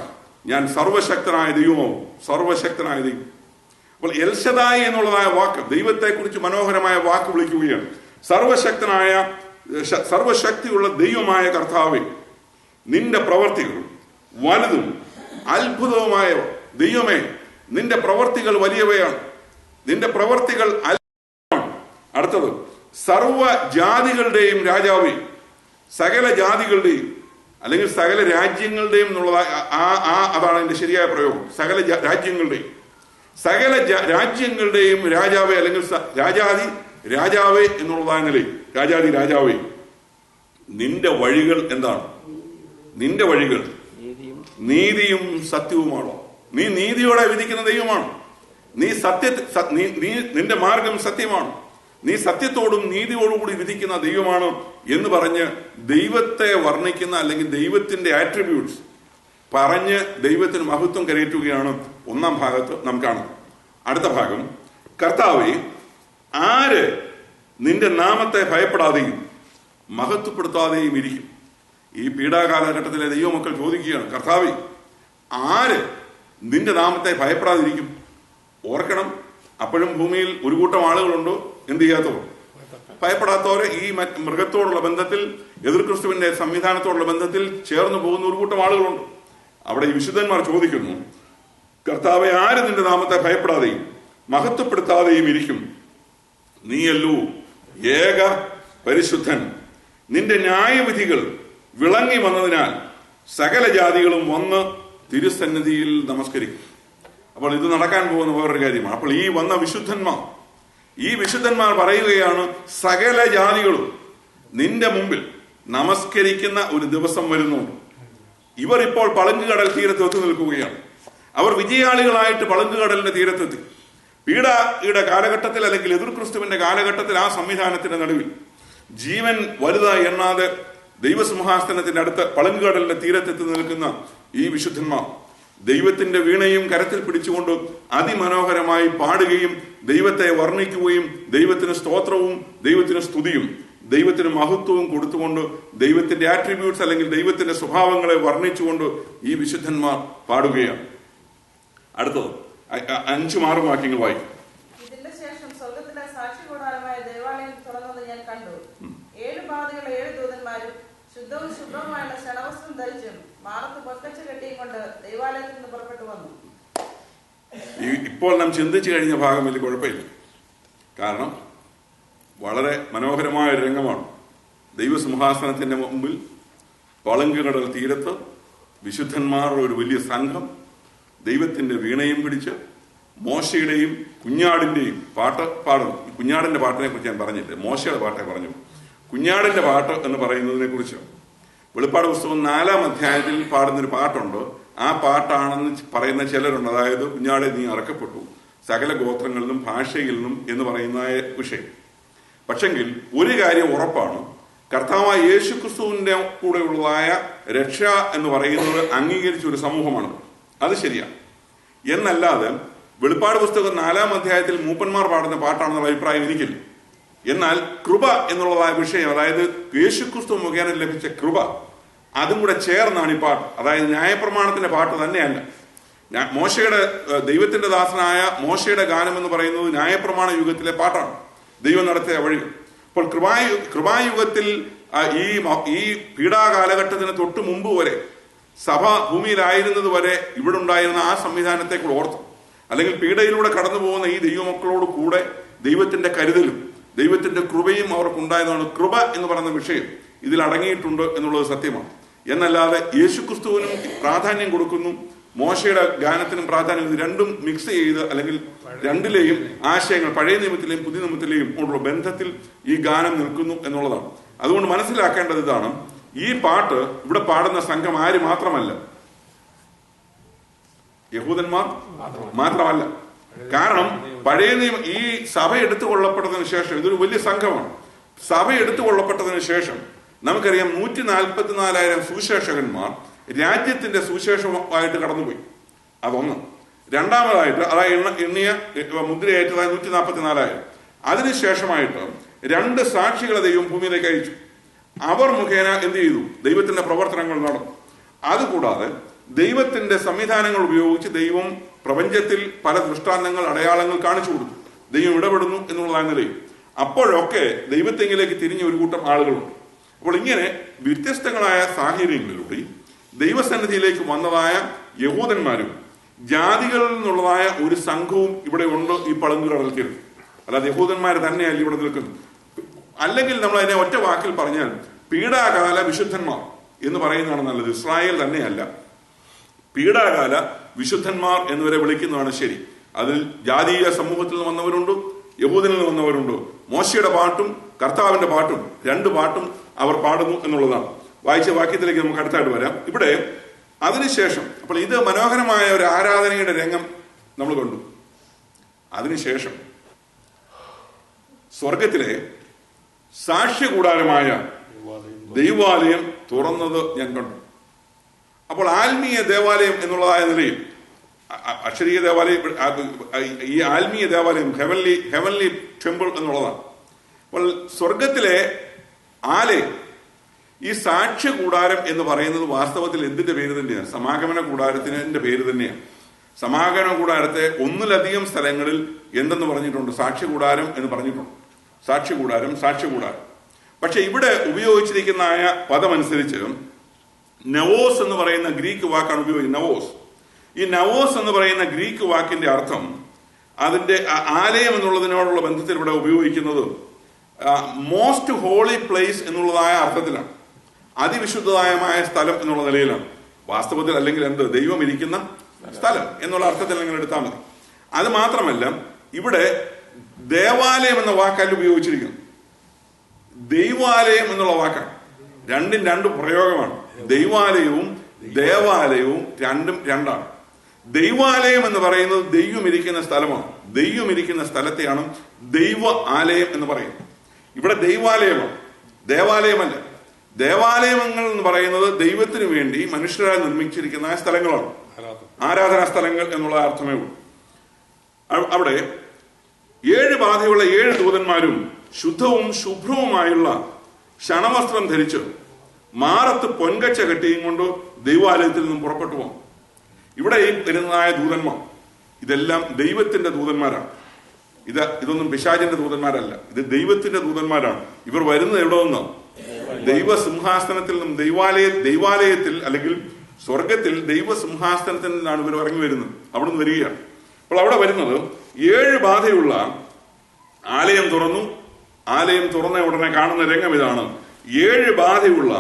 ഞാൻ സർവശക്തനായ ദൈവമാവും. സർവശക്തനായ ദൈവം. അപ്പോൾ എൽഷദായി എന്നുള്ളതായ വാക്ക്, ദൈവത്തെ കുറിച്ച് മനോഹരമായ വാക്ക് വിളിക്കുകയാണ്. സർവശക്തിയുള്ള ദൈവമായ കർത്താവേ, നിന്റെ പ്രവർത്തികൾ വലുതും അത്ഭുതവുമായവ. ദൈവമേ, നിന്റെ പ്രവർത്തികൾ വലിയവയാണ്, നിന്റെ പ്രവർത്തികൾ അത്ഭുതമാണ്. അടുത്തത്, സർവ ജാതികളുടെയും രാജാവേ. സകല ജാതികളുടെയും അല്ലെങ്കിൽ സകല രാജ്യങ്ങളുടെയും എന്നുള്ളതായ അതാണ് അതിന്റെ ശരിയായ പ്രയോഗം. സകല രാജ്യങ്ങളുടെയും, സകല രാജ്യങ്ങളുടെയും രാജാവേ, അല്ലെങ്കിൽ രാജാവേ എന്നുള്ളതായ നിലയിൽ രാജാതി രാജാവേ, നിന്റെ വഴികൾ എന്താണ്? നിന്റെ വഴികൾ നീതിയും സത്യവുമാണോ? നീ നീതിയോടെ വിധിക്കുന്ന ദൈവമാണ്. നിന്റെ മാർഗം സത്യമാണ്. നീ സത്യത്തോടും നീതിയോടും കൂടി വിധിക്കുന്ന ദൈവമാണ് എന്ന് പറഞ്ഞ് ദൈവത്തെ വർണ്ണിക്കുന്ന അല്ലെങ്കിൽ ദൈവത്തിന്റെ ആട്രിബ്യൂട്ട്സ് പറഞ്ഞ് ദൈവത്തിന് മഹത്വം കരയറ്റുകയാണ് 1-ാം ഭാഗത്ത് നാം കാണുന്നത്. അടുത്ത ഭാഗം, കർത്താവേ, ആര് നിന്റെ നാമത്തെ ഭയപ്പെടാതെയും മഹത്വപ്പെടുത്താതെയും ഇരിക്കും? ഈ പീഡാകാലഘട്ടത്തിലെ ദൈവമക്കൾ ചോദിക്കുകയാണ്, കർത്താവേ, ആര് നിന്റെ നാമത്തെ ഭയപ്പെടാതിരിക്കും? ഓർക്കണം, അപ്പോഴും ഭൂമിയിൽ ഒരു കൂട്ടം ആളുകളുണ്ടോ എന്ത് ചെയ്യാത്തവർ? ഭയപ്പെടാത്തവരെ. ഈ മൃഗത്തോടുള്ള ബന്ധത്തിൽ, എതിർ ക്രിസ്തുവിന്റെ സംവിധാനത്തോടുള്ള ബന്ധത്തിൽ ചേർന്ന് പോകുന്ന ഒരു കൂട്ടം ആളുകളുണ്ട്. അവിടെ ഈ വിശുദ്ധന്മാർ ചോദിക്കുന്നു, കർത്താവെ, ആര് നിന്റെ നാമത്തെ ഭയപ്പെടാതെയും മഹത്വപ്പെടുത്താതെയും ഇരിക്കും? നീയല്ലോ ഏക പരിശുദ്ധൻ. നിന്റെ ന്യായവിധികൾ വിളങ്ങി വന്നതിനാൽ സകല ജാതികളും വന്ന് തിരുസന്നിധിയിൽ നമസ്കരിക്കും. അപ്പോൾ ഇത് നടക്കാൻ പോകുന്ന വേറൊരു കാര്യമാണ്. അപ്പോൾ ഈ വന്ന വിശുദ്ധന്മാർ പറയുകയാണ്, സകല ജാതികളും നിന്റെ മുമ്പിൽ നമസ്കരിക്കുന്ന ഒരു ദിവസം വരുന്നുണ്ട്. ഇവർ ഇപ്പോൾ പളുങ്കുകടൽ തീരത്ത് എത്തി നിൽക്കുകയാണ്. അവർ വിജയാളികളായിട്ട് പളുങ്കുകടലിന്റെ തീരത്തെത്തി. പീഡയുടെ കാലഘട്ടത്തിൽ, അല്ലെങ്കിൽ എതിർ ക്രിസ്തുവിന്റെ കാലഘട്ടത്തിൽ, ആ സംവിധാനത്തിന്റെ നടുവിൽ ജീവൻ വലുതായി എണ്ണാതെ ദൈവസിംഹാസനത്തിന്റെ അടുത്ത് പളുങ്കുകടലിന്റെ തീരത്തെത്തി നിൽക്കുന്ന ഈ വിശുദ്ധന്മാർ ദൈവത്തിന്റെ വീണയും കരത്തിൽ പിടിച്ചുകൊണ്ട് അതിമനോഹരമായി പാടുകയും ദൈവത്തെ വർണ്ണിക്കുകയും ദൈവത്തിന് സ്തോത്രവും ദൈവത്തിന് സ്തുതിയും ദൈവത്തിന് മഹത്വവും കൊടുത്തുകൊണ്ട് ദൈവത്തിന്റെ ആട്രിബ്യൂട്ട്സ്, അല്ലെങ്കിൽ ദൈവത്തിന്റെ സ്വഭാവങ്ങളെ വർണ്ണിച്ചുകൊണ്ട് ഈ വിശുദ്ധന്മാർ പാടുകയാണ്. അടുത്തത് 5-6 വാക്യങ്ങൾ വായിക്കും. ഇതിന്റെ ശേഷം സ്വർഗ്ഗത്തിലെ സാക്ഷികൂടാരമായ ദേവാലയം തുറന്നത് ഞാൻ കണ്ടു. 7 പാതകൾ 7 ദൂതന്മാരും ശുദ്ധവും ശുഭ്രവുമായുള്ള ശണവസ്ത്രം ധരിച്ചും മാറത്ത് പൊക്കച്ച കെട്ടിയും കൊണ്ട് ദൈവാലയത്തിൽ നിന്ന് പുറപ്പെട്ടു വന്നു. ഇപ്പോൾ നാം ചിന്തിച്ചു കഴിഞ്ഞ ഭാഗം വലിയ കുഴപ്പമില്ല. കാരണം വളരെ മനോഹരമായ ഒരു രംഗമാണ്. ദൈവസിംഹാസനത്തിന്റെ മുമ്പിൽ പളുങ്കുകടൽ തീരത്ത് വിശുദ്ധന്മാരുടെ ഒരു വലിയ സംഘം ദൈവത്തിന്റെ വീണയും പിടിച്ച് മോശയുടെയും കുഞ്ഞാടിന്റെയും പാട്ട് പാടുന്നു. കുഞ്ഞാടിന്റെ പാട്ടിനെ കുറിച്ച് ഞാൻ പറഞ്ഞില്ല, മോശയുടെ പാട്ടേ പറഞ്ഞു. കുഞ്ഞാടിന്റെ പാട്ട് എന്ന് പറയുന്നതിനെ കുറിച്ച് വെളിപ്പാട് പുസ്തകം 4-ാം അധ്യായത്തിൽ പാടുന്നൊരു പാട്ടുണ്ട്. ആ പാട്ടാണെന്ന് പറയുന്ന ചിലരുണ്ട്. അതായത്, കുഞ്ഞാടെ നീ അറക്കപ്പെട്ടു സകല ഗോത്രങ്ങളിലും ഭാഷയിൽ നിന്നും എന്ന് പറയുന്ന വിഷയം. പക്ഷെങ്കിൽ ഒരു കാര്യം ഉറപ്പാണ്, കർത്താവായ യേശു ക്രിസ്തുവിന്റെ കൂടെ ഉള്ളതായ രക്ഷ എന്ന് പറയുന്നത് അംഗീകരിച്ച ഒരു സമൂഹമാണ്. അത് ശരിയാണ്. എന്നല്ലാതെ വെളിപ്പാട് പുസ്തകം 4-ാം അധ്യായത്തിൽ മൂപ്പന്മാർ പാടുന്ന പാട്ടാണെന്നുള്ള അഭിപ്രായം എനിക്കില്ല. എന്നാൽ കൃപ എന്നുള്ളതായ വിഷയം, അതായത് യേശുക്രിസ്തു മുഖേന ലഭിച്ച കൃപ, അതും കൂടെ ചേർന്നാണ് ഈ പാട്ട്. അതായത് ന്യായപ്രമാണത്തിന്റെ പാട്ട് തന്നെയല്ല. മോശയുടെ ദൈവത്തിന്റെ ദാസനായ മോശയുടെ ഗാനം എന്ന് പറയുന്നത് ന്യായപ്രമാണ യുഗത്തിലെ പാട്ടാണ്, ദൈവം നടത്തിയ വഴി. അപ്പോൾ കൃപായുഗത്തിൽ ഈ പീഡാകാലഘട്ടത്തിന് തൊട്ട് മുമ്പ് വരെ സഭ ഭൂമിയിലായിരുന്നത് വരെ ഇവിടെ ഉണ്ടായിരുന്ന ആ സംവിധാനത്തെ കൂടെ ഓർത്തു. അല്ലെങ്കിൽ പീഡയിലൂടെ കടന്നു പോകുന്ന ഈ ദൈവമക്കളോട് കൂടെ ദൈവത്തിന്റെ കരുതലും ദൈവത്തിന്റെ കൃപയും അവർക്കുണ്ടായതാണ്. കൃപ എന്ന് പറയുന്ന വിഷയം ഇതിൽ അടങ്ങിയിട്ടുണ്ട് എന്നുള്ളത് സത്യമാണ്. എന്നല്ലാതെ യേശുക്രിസ്തുവിനും പ്രാധാന്യം കൊടുക്കുന്നു, മോശയുടെ ഗാനത്തിനും പ്രാധാന്യം, ഇത് രണ്ടും മിക്സ് ചെയ്ത്, അല്ലെങ്കിൽ രണ്ടിലെയും ആശയങ്ങൾ പഴയ നിയമത്തിലെയും പുതിയ നിയമത്തിലെയും ഉള്ള ബന്ധത്തിൽ ഈ ഗാനം നിൽക്കുന്നു എന്നുള്ളതാണ്. അതുകൊണ്ട് മനസ്സിലാക്കേണ്ടത് ഇതാണ്, ഈ പാട്ട് ഇവിടെ പാടുന്ന സംഘം ആര് മാത്രമല്ല, യഹൂദന്മാർ മാത്രമല്ല. കാരണം പഴയ നിയമം ഈ സഭ എടുത്തുകൊള്ളപ്പെട്ടതിന് ശേഷം ഇതൊരു വലിയ സംഘമാണ്. സഭ എടുത്തുകൊള്ളപ്പെട്ടതിന് ശേഷം നമുക്കറിയാം 144,000 സുവിശേഷകന്മാർ രാജ്യത്തിന്റെ സുവിശേഷമായിട്ട് കടന്നുപോയി. അതൊന്ന്. രണ്ടാമതായിട്ട്, അതായത് എണ്ണിയ മുദ്രയേറ്റതായ 144,000. അതിനുശേഷമായിട്ട് 2 സാക്ഷികളെ ദൈവം ഭൂമിയിലേക്ക് അയച്ചു. അവർ മുഖേന എന്ത് ചെയ്തു? ദൈവത്തിന്റെ പ്രവർത്തനങ്ങൾ നടന്നു. അതുകൂടാതെ ദൈവത്തിന്റെ സംവിധാനങ്ങൾ ഉപയോഗിച്ച് ദൈവം പ്രപഞ്ചത്തിൽ പല ദൃഷ്ടാന്തങ്ങൾ, അടയാളങ്ങൾ കാണിച്ചു കൊടുത്തു. ദൈവം ഇടപെടുന്നു എന്നുള്ളതായ നിലയിൽ അപ്പോഴൊക്കെ ദൈവത്തെങ്കിലേക്ക് തിരിഞ്ഞ ഒരു കൂട്ടം ആളുകളുണ്ട്. അപ്പോൾ ഇങ്ങനെ വ്യത്യസ്തങ്ങളായ സാഹചര്യങ്ങളിലൂടെ ദൈവസന്നിധിയിലേക്ക് വന്നതായ യഹൂദന്മാരും ജാതികളിൽ നിന്നുള്ളതായ ഒരു സംഘവും ഇവിടെ ഉണ്ട് ഈ പളുങ്കുകടൽ തീരത്ത്. അല്ലാതെ യഹൂദന്മാർ തന്നെയല്ല ഇവിടെ നിൽക്കുന്നത്. അല്ലെങ്കിൽ നമ്മൾ അതിനെ ഒറ്റ വാക്കിൽ പറഞ്ഞാൽ പീഡാകാല വിശുദ്ധന്മാർ എന്ന് പറയുന്നതാണ് നല്ലത്. ഇസ്രായേൽ തന്നെയല്ല, പീഡാകാല വിശുദ്ധന്മാർ എന്നിവരെ വിളിക്കുന്നതാണ് ശരി. അതിൽ ജാതീയ സമൂഹത്തിൽ നിന്ന് വന്നവരുണ്ട്, യഹൂദനിൽ നിന്ന് വന്നവരുണ്ട്. മോശയുടെ പാട്ടും കർത്താവിന്റെ പാട്ടും, 2 പാട്ടും അവർ പാടുന്നു എന്നുള്ളതാണ്. വായിച്ച വാക്യത്തിലേക്ക് നമുക്ക് അടുത്തായിട്ട് വരാം. ഇവിടെ അതിനുശേഷം, അപ്പോൾ ഇത് മനോഹരമായ ഒരു ആരാധനയുടെ രംഗം നമ്മൾ കണ്ടു. അതിനുശേഷം സ്വർഗത്തിലെ സാക്ഷ്യകൂടാരമായ ദൈവാലയം തുറന്നത് ഞാൻ കണ്ടു. അപ്പോൾ ആത്മീയ ദേവാലയം എന്നുള്ളതായ നിലയിൽ, അക്ഷരീയ ദേവാലയം, ഈ ആത്മീയ ദേവാലയം ഹെവൻലി ടെമ്പിൾ എന്നുള്ളതാണ്. അപ്പോൾ സ്വർഗത്തിലെ ആലയം, ഈ സാക്ഷ്യ കൂടാരം എന്ന് പറയുന്നത് വാസ്തവത്തിൽ എന്തിന്റെ പേര് തന്നെയാണ്? സമാഗമന കൂടാരത്തിന്റെ പേര് തന്നെയാണ്. സമാഗമന കൂടാരത്തെ ഒന്നിലധികം സ്ഥലങ്ങളിൽ എന്തെന്ന് പറഞ്ഞിട്ടുണ്ട്? സാക്ഷ്യകൂടാരം എന്ന് പറഞ്ഞിട്ടുണ്ട്. സാക്ഷ്യകൂടാരം, സാക്ഷ്യകൂടാരം. പക്ഷെ ഇവിടെ ഉപയോഗിച്ചിരിക്കുന്ന പദമനുസരിച്ച് നവോസ് എന്ന് പറയുന്ന ഗ്രീക്ക് വാക്കാണ് ഉപയോഗിക്കുന്നത്. നവോസ്. ഈ നവോസ് എന്ന് പറയുന്ന ഗ്രീക്ക് വാക്കിന്റെ അർത്ഥം അതിന്റെ ആലയം എന്നുള്ളതിനോടുള്ള ബന്ധത്തിൽ ഇവിടെ ഉപയോഗിക്കുന്നത് മോസ്റ്റ് ഹോളി പ്ലേസ് എന്നുള്ളതായ അർത്ഥത്തിലാണ്. അതിവിശുദ്ധമായ സ്ഥലം എന്നുള്ള നിലയിലാണ്. വാസ്തവത്തിൽ അല്ലെങ്കിൽ എന്ത് ദൈവം ഇരിക്കുന്ന സ്ഥലം എന്നുള്ള അർത്ഥത്തിൽ നിങ്ങൾ എടുത്താൽ മതി. അത് മാത്രമല്ല, ഇവിടെ ദേവാലയം എന്ന വാക്കല്ല ഉപയോഗിച്ചിരിക്കുന്നത്, ദൈവാലയം എന്നുള്ള വാക്കാണ്. രണ്ടും രണ്ട് പ്രയോഗമാണ്. ദൈവാലയവും ദേവാലയവും രണ്ടും രണ്ടാണ്. ദൈവാലയം എന്ന് പറയുന്നത് ദൈവം ഇരിക്കുന്ന സ്ഥലമാണ്. ദൈവം ഇരിക്കുന്ന സ്ഥലത്തെയാണ് ദൈവ ആലയം എന്ന് പറയുന്നത്. ഇവിടെ ദൈവാലയമാണ്, ദേവാലയമല്ല. ദേവാലയങ്ങൾ എന്ന് പറയുന്നത് ദൈവത്തിന് വേണ്ടി മനുഷ്യരാൽ നിർമ്മിച്ചിരിക്കുന്ന സ്ഥലങ്ങളാണ്, ആരാധനാ സ്ഥലങ്ങൾ എന്നുള്ള അർത്ഥമേ ഉള്ളൂ. അവിടെ 7 ബാധയുള്ള 7 ദൂതന്മാരും ശുദ്ധവും ശുഭ്രവുമായുള്ള ക്ഷണവസ്ത്രം ധരിച്ച് മാറത്ത് പൊൻകച്ച കെട്ടിയും കൊണ്ട് ദൈവാലയത്തിൽ നിന്നും പുറപ്പെട്ടു പോകും. ഇവിടെ ഈ വരുന്നതായ ദൂതന്മാർ ഇതെല്ലാം ദൈവത്തിന്റെ ദൂതന്മാരാണ്. ഇതൊന്നും പിശാചിന്റെ ദൂതന്മാരല്ല, ഇത് ദൈവത്തിന്റെ ദൂതന്മാരാണ്. ഇവർ വരുന്നത് എവിടെ നിന്നാണ്? ദൈവസിംഹാസനത്തിൽ നിന്നും. ദൈവാലയത്തിൽ അല്ലെങ്കിൽ സ്വർഗത്തിൽ ദൈവസിംഹാസനത്തിൽ നിന്നാണ് ഇവർ ഇറങ്ങി വരുന്നത്. അവിടെ നിന്ന് വരികയാണ്. അപ്പോൾ അവിടെ വരുന്നത് 7 ബാധയുള്ള ആലയം തുറന്നു. ആലയം തുറന്ന ഉടനെ കാണുന്ന രംഗം ഇതാണ്. 7 ബാധയുള്ള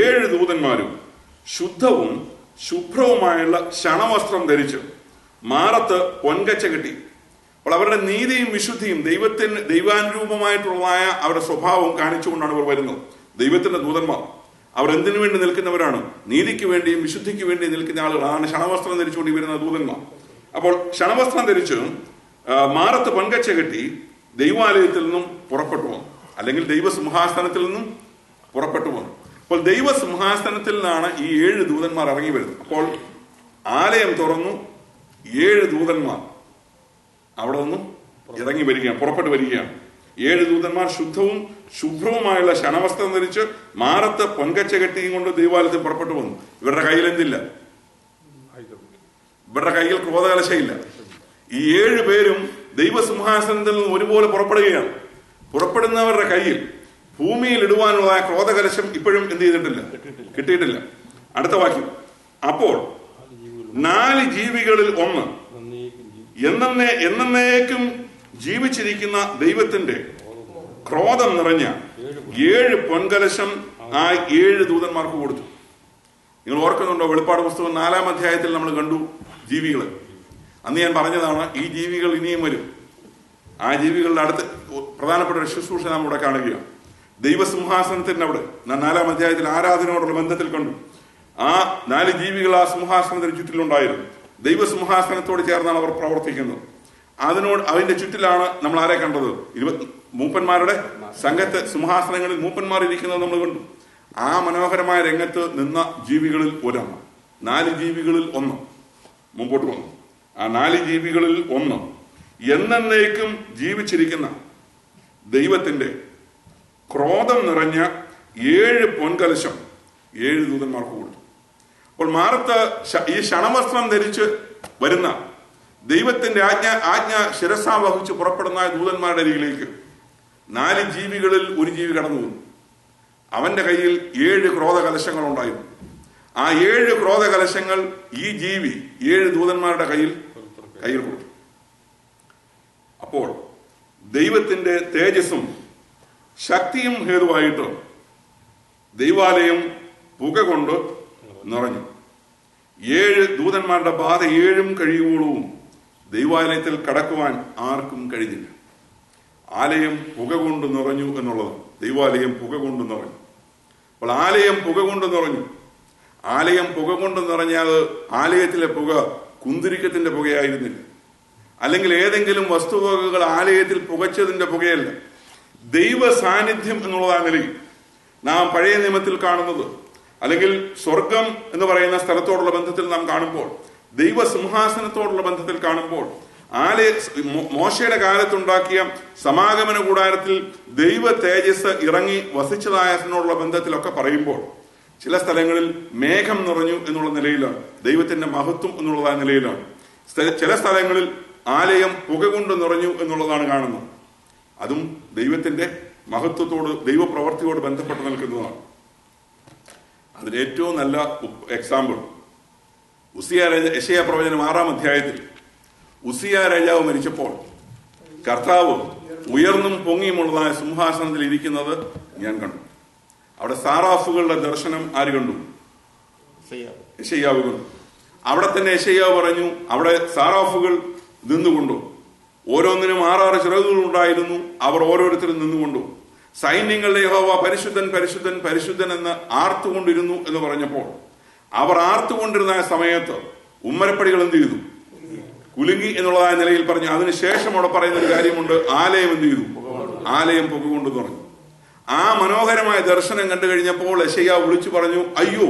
7 ദൂതന്മാരും ശുദ്ധവും ശുഭ്രവുമായുള്ള ക്ഷണവസ്ത്രം ധരിച്ച് മാറത്ത് പൊൻകച്ച കെട്ടി. അപ്പോൾ അവരുടെ നീതിയും വിശുദ്ധിയും ദൈവാനുരൂപമായിട്ടുള്ളതായ അവരുടെ സ്വഭാവം കാണിച്ചുകൊണ്ടാണ് ഇവർ വരുന്നത്. ദൈവത്തിന്റെ ദൂതന്മാർ അവർ എന്തിനു വേണ്ടി നിൽക്കുന്നവരാണ്? നീതിക്ക് വേണ്ടിയും വിശുദ്ധിക്ക് വേണ്ടിയും നിൽക്കുന്ന ആളുകളാണ് ക്ഷണവസ്ത്രം ധരിച്ചുകൊണ്ട് വരുന്ന ദൂതന്മാർ. അപ്പോൾ ക്ഷണവസ്ത്രം ധരിച്ച് മാറത്ത് പൊൻകച്ച കെട്ടി ദൈവാലയത്തിൽ നിന്നും പുറപ്പെട്ടു വന്നു, അല്ലെങ്കിൽ ദൈവസിംഹാസനത്തിൽ നിന്നും പുറപ്പെട്ടു വന്നു. അപ്പോൾ ദൈവസിംഹാസനത്തിൽ നിന്നാണ് ഈ 7 ദൂതന്മാർ ഇറങ്ങി വരുന്നത്. അപ്പോൾ ആലയം തുറന്നു, 7 ദൂതന്മാർ അവിടെ നിന്നും ഇറങ്ങി വരികയാണ്, പുറപ്പെട്ടു വരികയാണ്. 7 ദൂതന്മാർ ശുദ്ധവും ശുഭ്രവുമായുള്ള ക്ഷണവസ്ത്രം ധരിച്ച് മാറത്ത് പൊൻകച്ച കെട്ടിയും കൊണ്ട് ദൈവാലയത്തിൽ പുറപ്പെട്ടു വന്നു. ഇവരുടെ കയ്യിൽ എന്തില്ല? ഇവരുടെ കയ്യിൽ ക്രോധകലശയില്ല. ഈ 7 പേരും ദൈവസിംഹാസനത്തിൽ നിന്ന് ഒരുപോലെ പുറപ്പെടുകയാണ്. പുറപ്പെടുന്നവരുടെ കയ്യിൽ ഭൂമിയിൽ ഇടുവാനുള്ള ക്രോധകലശം ഇപ്പോഴും എന്ത് ചെയ്തിട്ടില്ല, കിട്ടിയിട്ടില്ല. അടുത്ത വാക്യം. അപ്പോൾ 4 ജീവികളിൽ ഒന്ന് എന്നേക്കും ജീവിച്ചിരിക്കുന്ന ദൈവത്തിന്റെ ക്രോധം നിറഞ്ഞ 7 പൊൻകലശം ആ 7 ദൂതന്മാർക്ക് കൊടുത്തു. നിങ്ങൾ ഓർക്കുന്നുണ്ടോ? വെളിപ്പാട് പുസ്തകം 4-ാം അധ്യായത്തിൽ നമ്മൾ കണ്ടു ജീവികള്. അന്ന് ഞാൻ പറഞ്ഞതാണ്, ഈ ജീവികൾ ഇനിയും വരും. ആ ജീവികളുടെ അടുത്ത് പ്രധാനപ്പെട്ട ഒരു ശുശ്രൂഷ നാം ഇവിടെ കാണുകയാണ്. ദൈവസിംഹാസനത്തിന്റെ അവിടെ 4-ാം അധ്യായത്തിൽ ആരാധനയോടുള്ള ബന്ധത്തിൽ കണ്ടു. ആ 4 ജീവികൾ ആ സിംഹാസനത്തിന് ചുറ്റിലുണ്ടായിരുന്നു. ദൈവസിംഹാസനത്തോട് ചേർന്നാണ് അവർ പ്രവർത്തിക്കുന്നത്. അതിന്റെ ചുറ്റിലാണ് നമ്മൾ ആരെ കണ്ടത്? 20 മൂപ്പന്മാരുടെ സംഘത്തെ സിംഹാസനങ്ങളിൽ മൂപ്പന്മാർ ഇരിക്കുന്നത് നമ്മൾ കണ്ടു. ആ മനോഹരമായ രംഗത്ത് നിന്ന ജീവികളിൽ ഒരെണ്ണം, 4 ജീവികളിൽ ഒന്ന് മുമ്പോട്ട് വന്നു. ആ 4 ജീവികളിൽ ഒന്ന് എന്നേക്കും ജീവിച്ചിരിക്കുന്ന ദൈവത്തിന്റെ ക്രോധം നിറഞ്ഞ 7 പൊൻകലശം 7 ദൂതന്മാർക്ക് കൊടുത്തു. അപ്പോൾ മാറത്ത് ഈ ക്ഷണവസ്ത്രം ധരിച്ച് വരുന്ന ദൈവത്തിന്റെ ആജ്ഞ ശിരസാ വഹിച്ച് പുറപ്പെടുന്ന ദൂതന്മാരുടെ അരികിലേക്ക് 4 ജീവികളിൽ ഒരു ജീവി കടന്നു വന്നു. അവന്റെ കയ്യിൽ 7 ക്രോധകലശങ്ങൾ ഉണ്ടായിരുന്നു. ആ 7 ക്രോധകലശങ്ങൾ ഈ ജീവി 7 ദൂതന്മാരുടെ കയ്യിൽ കൊടുത്തു. അപ്പോൾ ദൈവത്തിന്റെ തേജസ്സും ശക്തിയും ഹേതുവായിട്ട് ദൈവാലയം പുക കൊണ്ട് നിറഞ്ഞു. 7 ദൂതന്മാരുടെ ബാധ 7 കഴിയുവോളവും ദൈവാലയത്തിൽ കടക്കുവാൻ ആർക്കും കഴിഞ്ഞില്ല. ആലയം പുക കൊണ്ട് നിറഞ്ഞു എന്നുള്ളത്. ദൈവാലയം പുക കൊണ്ട് നിറഞ്ഞു. അപ്പോൾ ആലയം പുക കൊണ്ട് നിറഞ്ഞു. ആലയം പുക കൊണ്ട് നിറഞ്ഞാൽ ആലയത്തിലെ പുക കുന്തിരിക്കത്തിന്റെ പുകയായിരുന്നില്ല, അല്ലെങ്കിൽ ഏതെങ്കിലും വസ്തുവകകൾ ആലയത്തിൽ പുകച്ചതിന്റെ പുകയല്ല. ദൈവ സാന്നിധ്യം എന്നുള്ളതാ നിലയിൽ നാം പഴയ നിയമത്തിൽ കാണുന്നത്, അല്ലെങ്കിൽ സ്വർഗം എന്ന് പറയുന്ന സ്ഥലത്തോടുള്ള ബന്ധത്തിൽ നാം കാണുമ്പോൾ, ദൈവസിംഹാസനത്തോടുള്ള ബന്ധത്തിൽ കാണുമ്പോൾ, മോശയുടെ കാലത്തുണ്ടാക്കിയ സമാഗമന കൂടാരത്തിൽ ദൈവ തേജസ് ഇറങ്ങി വസിച്ചതായതിനോടുള്ള ബന്ധത്തിലൊക്കെ പറയുമ്പോൾ ചില സ്ഥലങ്ങളിൽ മേഘം നിറഞ്ഞു എന്നുള്ള നിലയിലാണ്, ദൈവത്തിന്റെ മഹത്വം എന്നുള്ളതായ നിലയിലാണ്. ചില സ്ഥലങ്ങളിൽ ആലയം പുക കൊണ്ട് നിറഞ്ഞു എന്നുള്ളതാണ് കാണുന്നത്. അതും ദൈവത്തിന്റെ മഹത്വത്തോട് ദൈവപ്രവർത്തിയോട് ബന്ധപ്പെട്ട് നിൽക്കുന്നതാണ്. അതിന് ഏറ്റവും നല്ല എക്സാമ്പിൾ യെശയ്യാ പ്രവചനം 6-ാം അധ്യായത്തിൽ ഉസിയ രാജാവ് മരിച്ചപ്പോൾ കർത്താവ് ഉയർന്നും പൊങ്ങിയുമുള്ളതായ സിംഹാസനത്തിൽ ഇരിക്കുന്നത് ഞാൻ കണ്ടു. അവിടെ സാറാഫുകളുടെ ദർശനം ആര് കണ്ടു? യെശയ്യാവ് കണ്ടു. അവിടെ തന്നെ യെശയ്യാവ് പറഞ്ഞു, അവിടെ സാറാഫുകൾ നിന്നുകൊണ്ടു, ഓരോന്നിനും 6 ചിറകുകൾ ഉണ്ടായിരുന്നു, അവർ ഓരോരുത്തരും നിന്നുകൊണ്ടു സൈന്യങ്ങളുടെ യഹോവ പരിശുദ്ധൻ പരിശുദ്ധൻ പരിശുദ്ധൻ എന്ന് ആർത്തുകൊണ്ടിരുന്നു എന്ന് പറഞ്ഞപ്പോൾ അവർ ആർത്തുകൊണ്ടിരുന്ന സമയത്ത് ഉമ്മരപ്പടികൾ എന്ത് ചെയ്തു? കുലുങ്ങി എന്നുള്ളതായ നിലയിൽ പറഞ്ഞു. അതിനുശേഷം അവിടെ പറയുന്ന ഒരു കാര്യമുണ്ട്, ആലയം എന്ത് ചെയ്തു? ആലയം പുകകൊണ്ടു പറഞ്ഞു. ആ മനോഹരമായ ദർശനം കണ്ടു കഴിഞ്ഞപ്പോൾ യെശയ്യാവ് വിളിച്ചു പറഞ്ഞു, അയ്യോ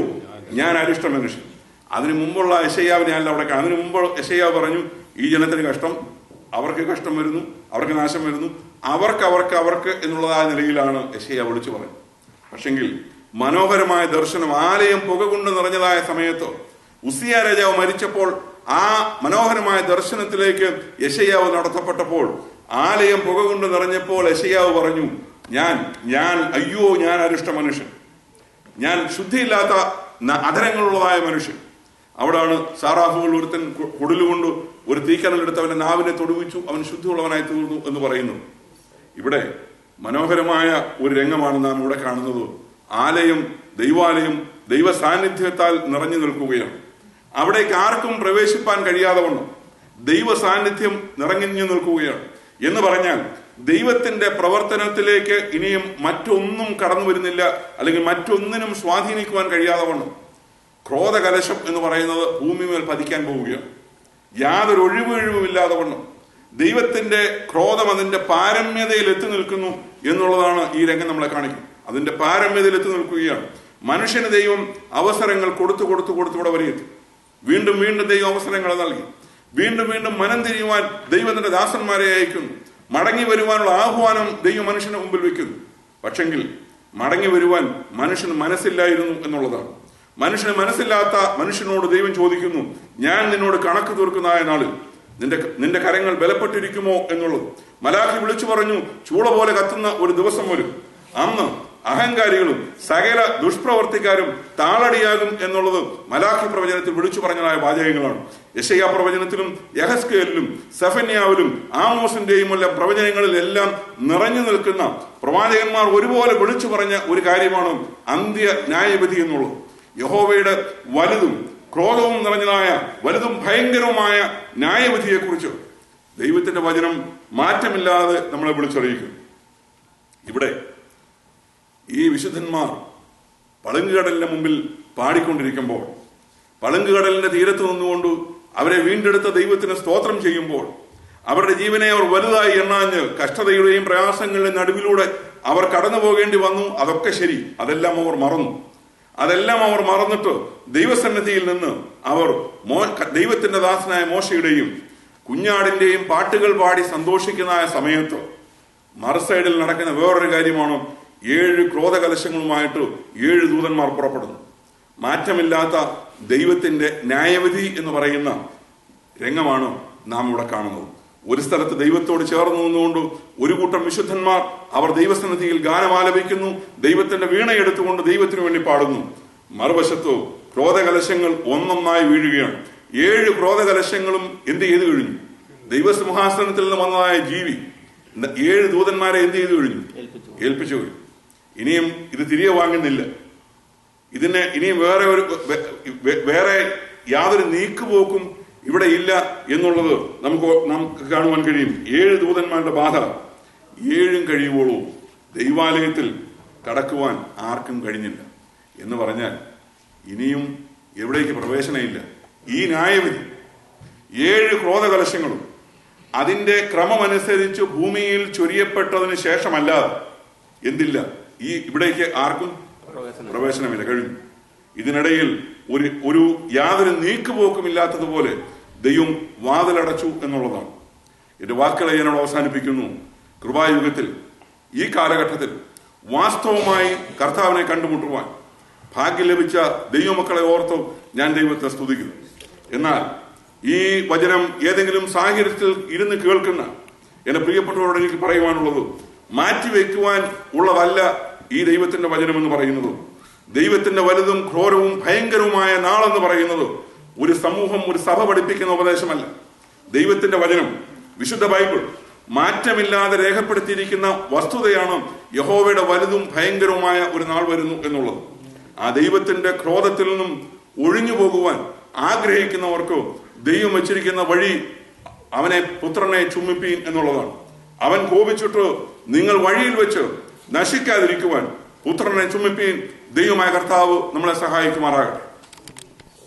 ഞാൻ അരിഷ്ട മനുഷ്യൻ. അതിനു മുമ്പുള്ള യെശയ്യാവിനെ അല്ല അവിടെ. അതിനു മുമ്പ് യെശയ്യാവ് പറഞ്ഞു, ഈ ജനത്തിന് കഷ്ടം, അവർക്ക് കഷ്ടം വരുന്നു, അവർക്ക് നാശം വരുന്നു, അവർക്ക് എന്നുള്ളതായ നിലയിലാണ് യെശയ്യാവ് വിളിച്ചു പറയുന്നത്. പക്ഷെങ്കിൽ മനോഹരമായ ദർശനം, ആലയം പുക കൊണ്ട് നിറഞ്ഞതായ സമയത്ത് ഉസിയ രാജാവ് മരിച്ചപ്പോൾ ആ മനോഹരമായ ദർശനത്തിലേക്ക് യെശയ്യാവ് നടത്തപ്പെട്ടപ്പോൾ ആലയം പുക കൊണ്ട് നിറഞ്ഞപ്പോൾ യെശയ്യാവ് പറഞ്ഞു, അയ്യോ ഞാൻ അരിഷ്ട മനുഷ്യൻ, ഞാൻ ശുദ്ധിയില്ലാത്ത അധരങ്ങളുള്ളതായ മനുഷ്യൻ. അവിടാണ് സാറാഫുകൾ ഒരുത്തൻ കുടലുകൊണ്ട് ഒരു തീക്കനലെടുത്ത് അവന്റെ നാവിനെ തൊടുവിച്ചു, അവൻ ശുദ്ധിയുള്ളവനായി തീർന്നു എന്ന് പറയുന്നു. ഇവിടെ മനോഹരമായ ഒരു രംഗമാണ് നാം ഇവിടെ കാണുന്നത്. ആലയം, ദൈവാലയം ദൈവ സാന്നിധ്യത്താൽ നിറഞ്ഞു നിൽക്കുകയാണ്. അവിടേക്ക് ആർക്കും പ്രവേശിപ്പാൻ കഴിയാതെ വണ്ണം ദൈവ സാന്നിധ്യം നിറഞ്ഞു നിൽക്കുകയാണ്. എന്ന് പറഞ്ഞാൽ ദൈവത്തിന്റെ പ്രവർത്തനത്തിലേക്ക് ഇനിയും മറ്റൊന്നും കടന്നു വരുന്നില്ല, അല്ലെങ്കിൽ മറ്റൊന്നിനും സ്വാധീനിക്കുവാൻ കഴിയാതെ വണ്ണം ക്രോധകലശം എന്ന് പറയുന്നത് ഭൂമിമേൽ പതിക്കാൻ പോവുകയാണ്. യാതൊരു ഒഴിവില്ലാതെ വണ്ണം ദൈവത്തിന്റെ ക്രോധം അതിന്റെ പാരമ്യതയിൽ എത്തി നിൽക്കുന്നു എന്നുള്ളതാണ് ഈ രംഗം നമ്മളെ കാണിക്കുന്നത്. അതിന്റെ പാരമ്യതയിൽ എത്തി നിൽക്കുകയാണ്. മനുഷ്യന് ദൈവം അവസരങ്ങൾ കൊടുത്തു ഇവിടെ വരെയെത്തി. വീണ്ടും ദൈവം അവസരങ്ങൾ നൽകി. വീണ്ടും മനം തിരിയുവാൻ ദൈവത്തിന്റെ ദാസന്മാരെ അയക്കുന്നു. മടങ്ങി വരുവാനുള്ള ആഹ്വാനം ദൈവം മനുഷ്യന് മുമ്പിൽ വെക്കുന്നു. പക്ഷെങ്കിൽ മടങ്ങി വരുവാൻ മനുഷ്യന് മനസ്സില്ലായിരുന്നു എന്നുള്ളതാണ്. മനുഷ്യന് മനസ്സില്ലാത്ത മനുഷ്യനോട് ദൈവം ചോദിക്കുന്നു, ഞാൻ നിന്നോട് കണക്ക് തീർക്കുന്നതായ നാളിൽ നിന്റെ കരങ്ങൾ ബലപ്പെട്ടിരിക്കുമോ എന്നുള്ളത്. മലാഖി വിളിച്ചു പറഞ്ഞു, ചൂള പോലെ കത്തുന്ന ഒരു ദിവസം വരും, അന്ന് അഹങ്കാരികളും സകല ദുഷ്പ്രവർത്തിക്കാരും താളടിയാകും എന്നുള്ളത് മലാഖി പ്രവചനത്തിൽ വിളിച്ചു പറഞ്ഞതായ വാചകങ്ങളാണ്. യെശയ്യാ പ്രവചനത്തിലും യഹസ്കേലിലും സെഫന്യാവിലും ആമോസിന്റെയും എല്ലാം പ്രവചനങ്ങളിൽ എല്ലാം നിറഞ്ഞു നിൽക്കുന്ന പ്രവാചകന്മാർ ഒരുപോലെ വിളിച്ചു പറഞ്ഞ ഒരു കാര്യമാണ് അന്ത്യ ന്യായവിധി എന്നുള്ളത്. യഹോവയുടെ വലുതും ക്രോധവും നിറഞ്ഞതായ വലുതും ഭയങ്കരവുമായ ന്യായവിധിയെ കുറിച്ച് ദൈവത്തിന്റെ വചനം മാറ്റമില്ലാതെ നമ്മളെ വിളിച്ചറിയിക്കുന്നു. ഇവിടെ ഈ വിശുദ്ധന്മാർ പളുങ്കുകടലിന്റെ മുമ്പിൽ പാടിക്കൊണ്ടിരിക്കുമ്പോൾ, പളുങ്കുകടലിന്റെ തീരത്ത് നിന്നുകൊണ്ട് അവരെ വീണ്ടെടുത്ത ദൈവത്തിന് സ്തോത്രം ചെയ്യുമ്പോൾ, അവരുടെ ജീവനെ അവർ വലുതായി എണ്ണാഞ്ഞ് കഷ്ടതയുടെയും പ്രയാസങ്ങളുടെയും നടുവിലൂടെ അവർ കടന്നു പോകേണ്ടി വന്നു. അതൊക്കെ ശരി, അതെല്ലാം അവർ മറന്നിട്ട് ദൈവസന്നിധിയിൽ നിന്ന് അവർ ദൈവത്തിന്റെ ദാസനായ മോശയുടെയും കുഞ്ഞാടിന്റെയും പാട്ടുകൾ പാടി സന്തോഷിക്കുന്ന സമയത്ത് മറുസൈഡിൽ നടക്കുന്ന വേറൊരു കാര്യമാണ്, 7 ക്രോധകലശങ്ങളുമായിട്ട് 7 ദൂതന്മാർ പുറപ്പെടുന്നു. മാറ്റമില്ലാത്ത ദൈവത്തിന്റെ ന്യായവിധി എന്ന് പറയുന്ന രംഗമാണ് നാം ഇവിടെ കാണുന്നത്. ഒരു സ്ഥലത്ത് ദൈവത്തോട് ചേർന്ന് നിന്നുകൊണ്ട് ഒരു കൂട്ടം വിശുദ്ധന്മാർ അവർ ദൈവസന്നിധിയിൽ ഗാനമാലപിക്കുന്നു, ദൈവത്തിന്റെ വീണയെടുത്തുകൊണ്ട് ദൈവത്തിനു വേണ്ടി പാടുന്നു. മറുവശത്ത് ക്രോധകലശങ്ങൾ ഒന്നൊന്നായി വീഴുകയാണ്. 7 ക്രോധകലശങ്ങളും എന്ത് ചെയ്തു കഴിഞ്ഞു? ദൈവസിംഹാസനത്തിൽ നിന്ന് വന്നതായ ജീവി 7 ദൂതന്മാരെ എന്ത് ചെയ്തു കഴിഞ്ഞു? ഏൽപ്പിച്ചു കഴിഞ്ഞു. ഇനിയും ഇത് തിരികെ വാങ്ങുന്നില്ല. ഇതിനെ ഇനിയും വേറെ യാതൊരു നീക്കുപോക്കും ഇവിടെ ഇല്ല എന്നുള്ളത് നമുക്ക് കാണുവാൻ കഴിയും. 7 ദൂതന്മാരുടെ ബാധ 7 കഴിയുമ്പോഴും ദൈവാലയത്തിൽ കടക്കുവാൻ ആർക്കും കഴിഞ്ഞില്ല എന്ന് പറഞ്ഞാൽ ഇനിയും എവിടേക്ക് പ്രവേശനമില്ല. ഈ ന്യായവിധി 7 ക്രോധകലശങ്ങളും അതിന്റെ ക്രമമനുസരിച്ച് ഭൂമിയിൽ ചൊരിയപ്പെട്ടതിന് ശേഷമല്ലാതെ എന്തില്ല, ഇവിടേക്ക് ആർക്കും പ്രവേശനമില്ല, കഴിഞ്ഞു. ഇതിനിടയിൽ ഒരു യാതൊരു നീക്കുപോക്കുമില്ലാത്തതുപോലെ ദൈവം വാതിലടച്ചു എന്നുള്ളതാണ്. എന്റെ വാക്കുകളെ ഞാനോട് അവസാനിപ്പിക്കുന്നു. കൃപായുഗത്തിൽ ഈ കാലഘട്ടത്തിൽ വാസ്തവമായി കർത്താവിനെ കണ്ടുമുട്ടുവാൻ ഭാഗ്യം ലഭിച്ച ദൈവമക്കളെ ഓർത്ത് ഞാൻ ദൈവത്തെ സ്തുതിക്കുന്നു. എന്നാൽ ഈ വചനം ഏതെങ്കിലും സാഹചര്യത്തിൽ ഇരുന്ന് കേൾക്കുന്ന എന്റെ പ്രിയപ്പെട്ടവരോട് എനിക്ക് പറയുവാനുള്ളത്, മാറ്റിവെക്കുവാൻ ഉള്ളതല്ല ഈ ദൈവത്തിന്റെ വചനം എന്ന് പറയുന്നത്. ദൈവത്തിന്റെ വലുതും ക്രൂരവും ഭയങ്കരവുമായ നാളെന്ന് പറയുന്നത് ഒരു സമൂഹം, ഒരു സഭ പഠിപ്പിക്കുന്ന ഉപദേശമല്ല. ദൈവത്തിന്റെ വചനം, വിശുദ്ധ ബൈബിൾ മാറ്റമില്ലാതെ രേഖപ്പെടുത്തിയിരിക്കുന്ന വസ്തുതയാണ് യഹോവയുടെ വലുതും ഭയങ്കരവുമായ ഒരു നാൾ വരുന്നു എന്നുള്ളത്. ആ ദൈവത്തിന്റെ ക്രോധത്തിൽ നിന്നും ഒഴിഞ്ഞു പോകുവാൻ ആഗ്രഹിക്കുന്നവർക്ക് ദൈവം വെച്ചിരിക്കുന്ന വഴി അവനെ, പുത്രനെ ചുംബിപ്പീൻ എന്നുള്ളതാണ്. അവൻ കോപിച്ചിട്ട് നിങ്ങൾ വഴിയിൽ വെച്ച് നശിക്കാതിരിക്കുവാൻ പുത്രനെ ചുംബിപ്പീൻ. ദൈവമായ കർത്താവ് നമ്മളെ സഹായിക്കുമാറാകട്ടെ.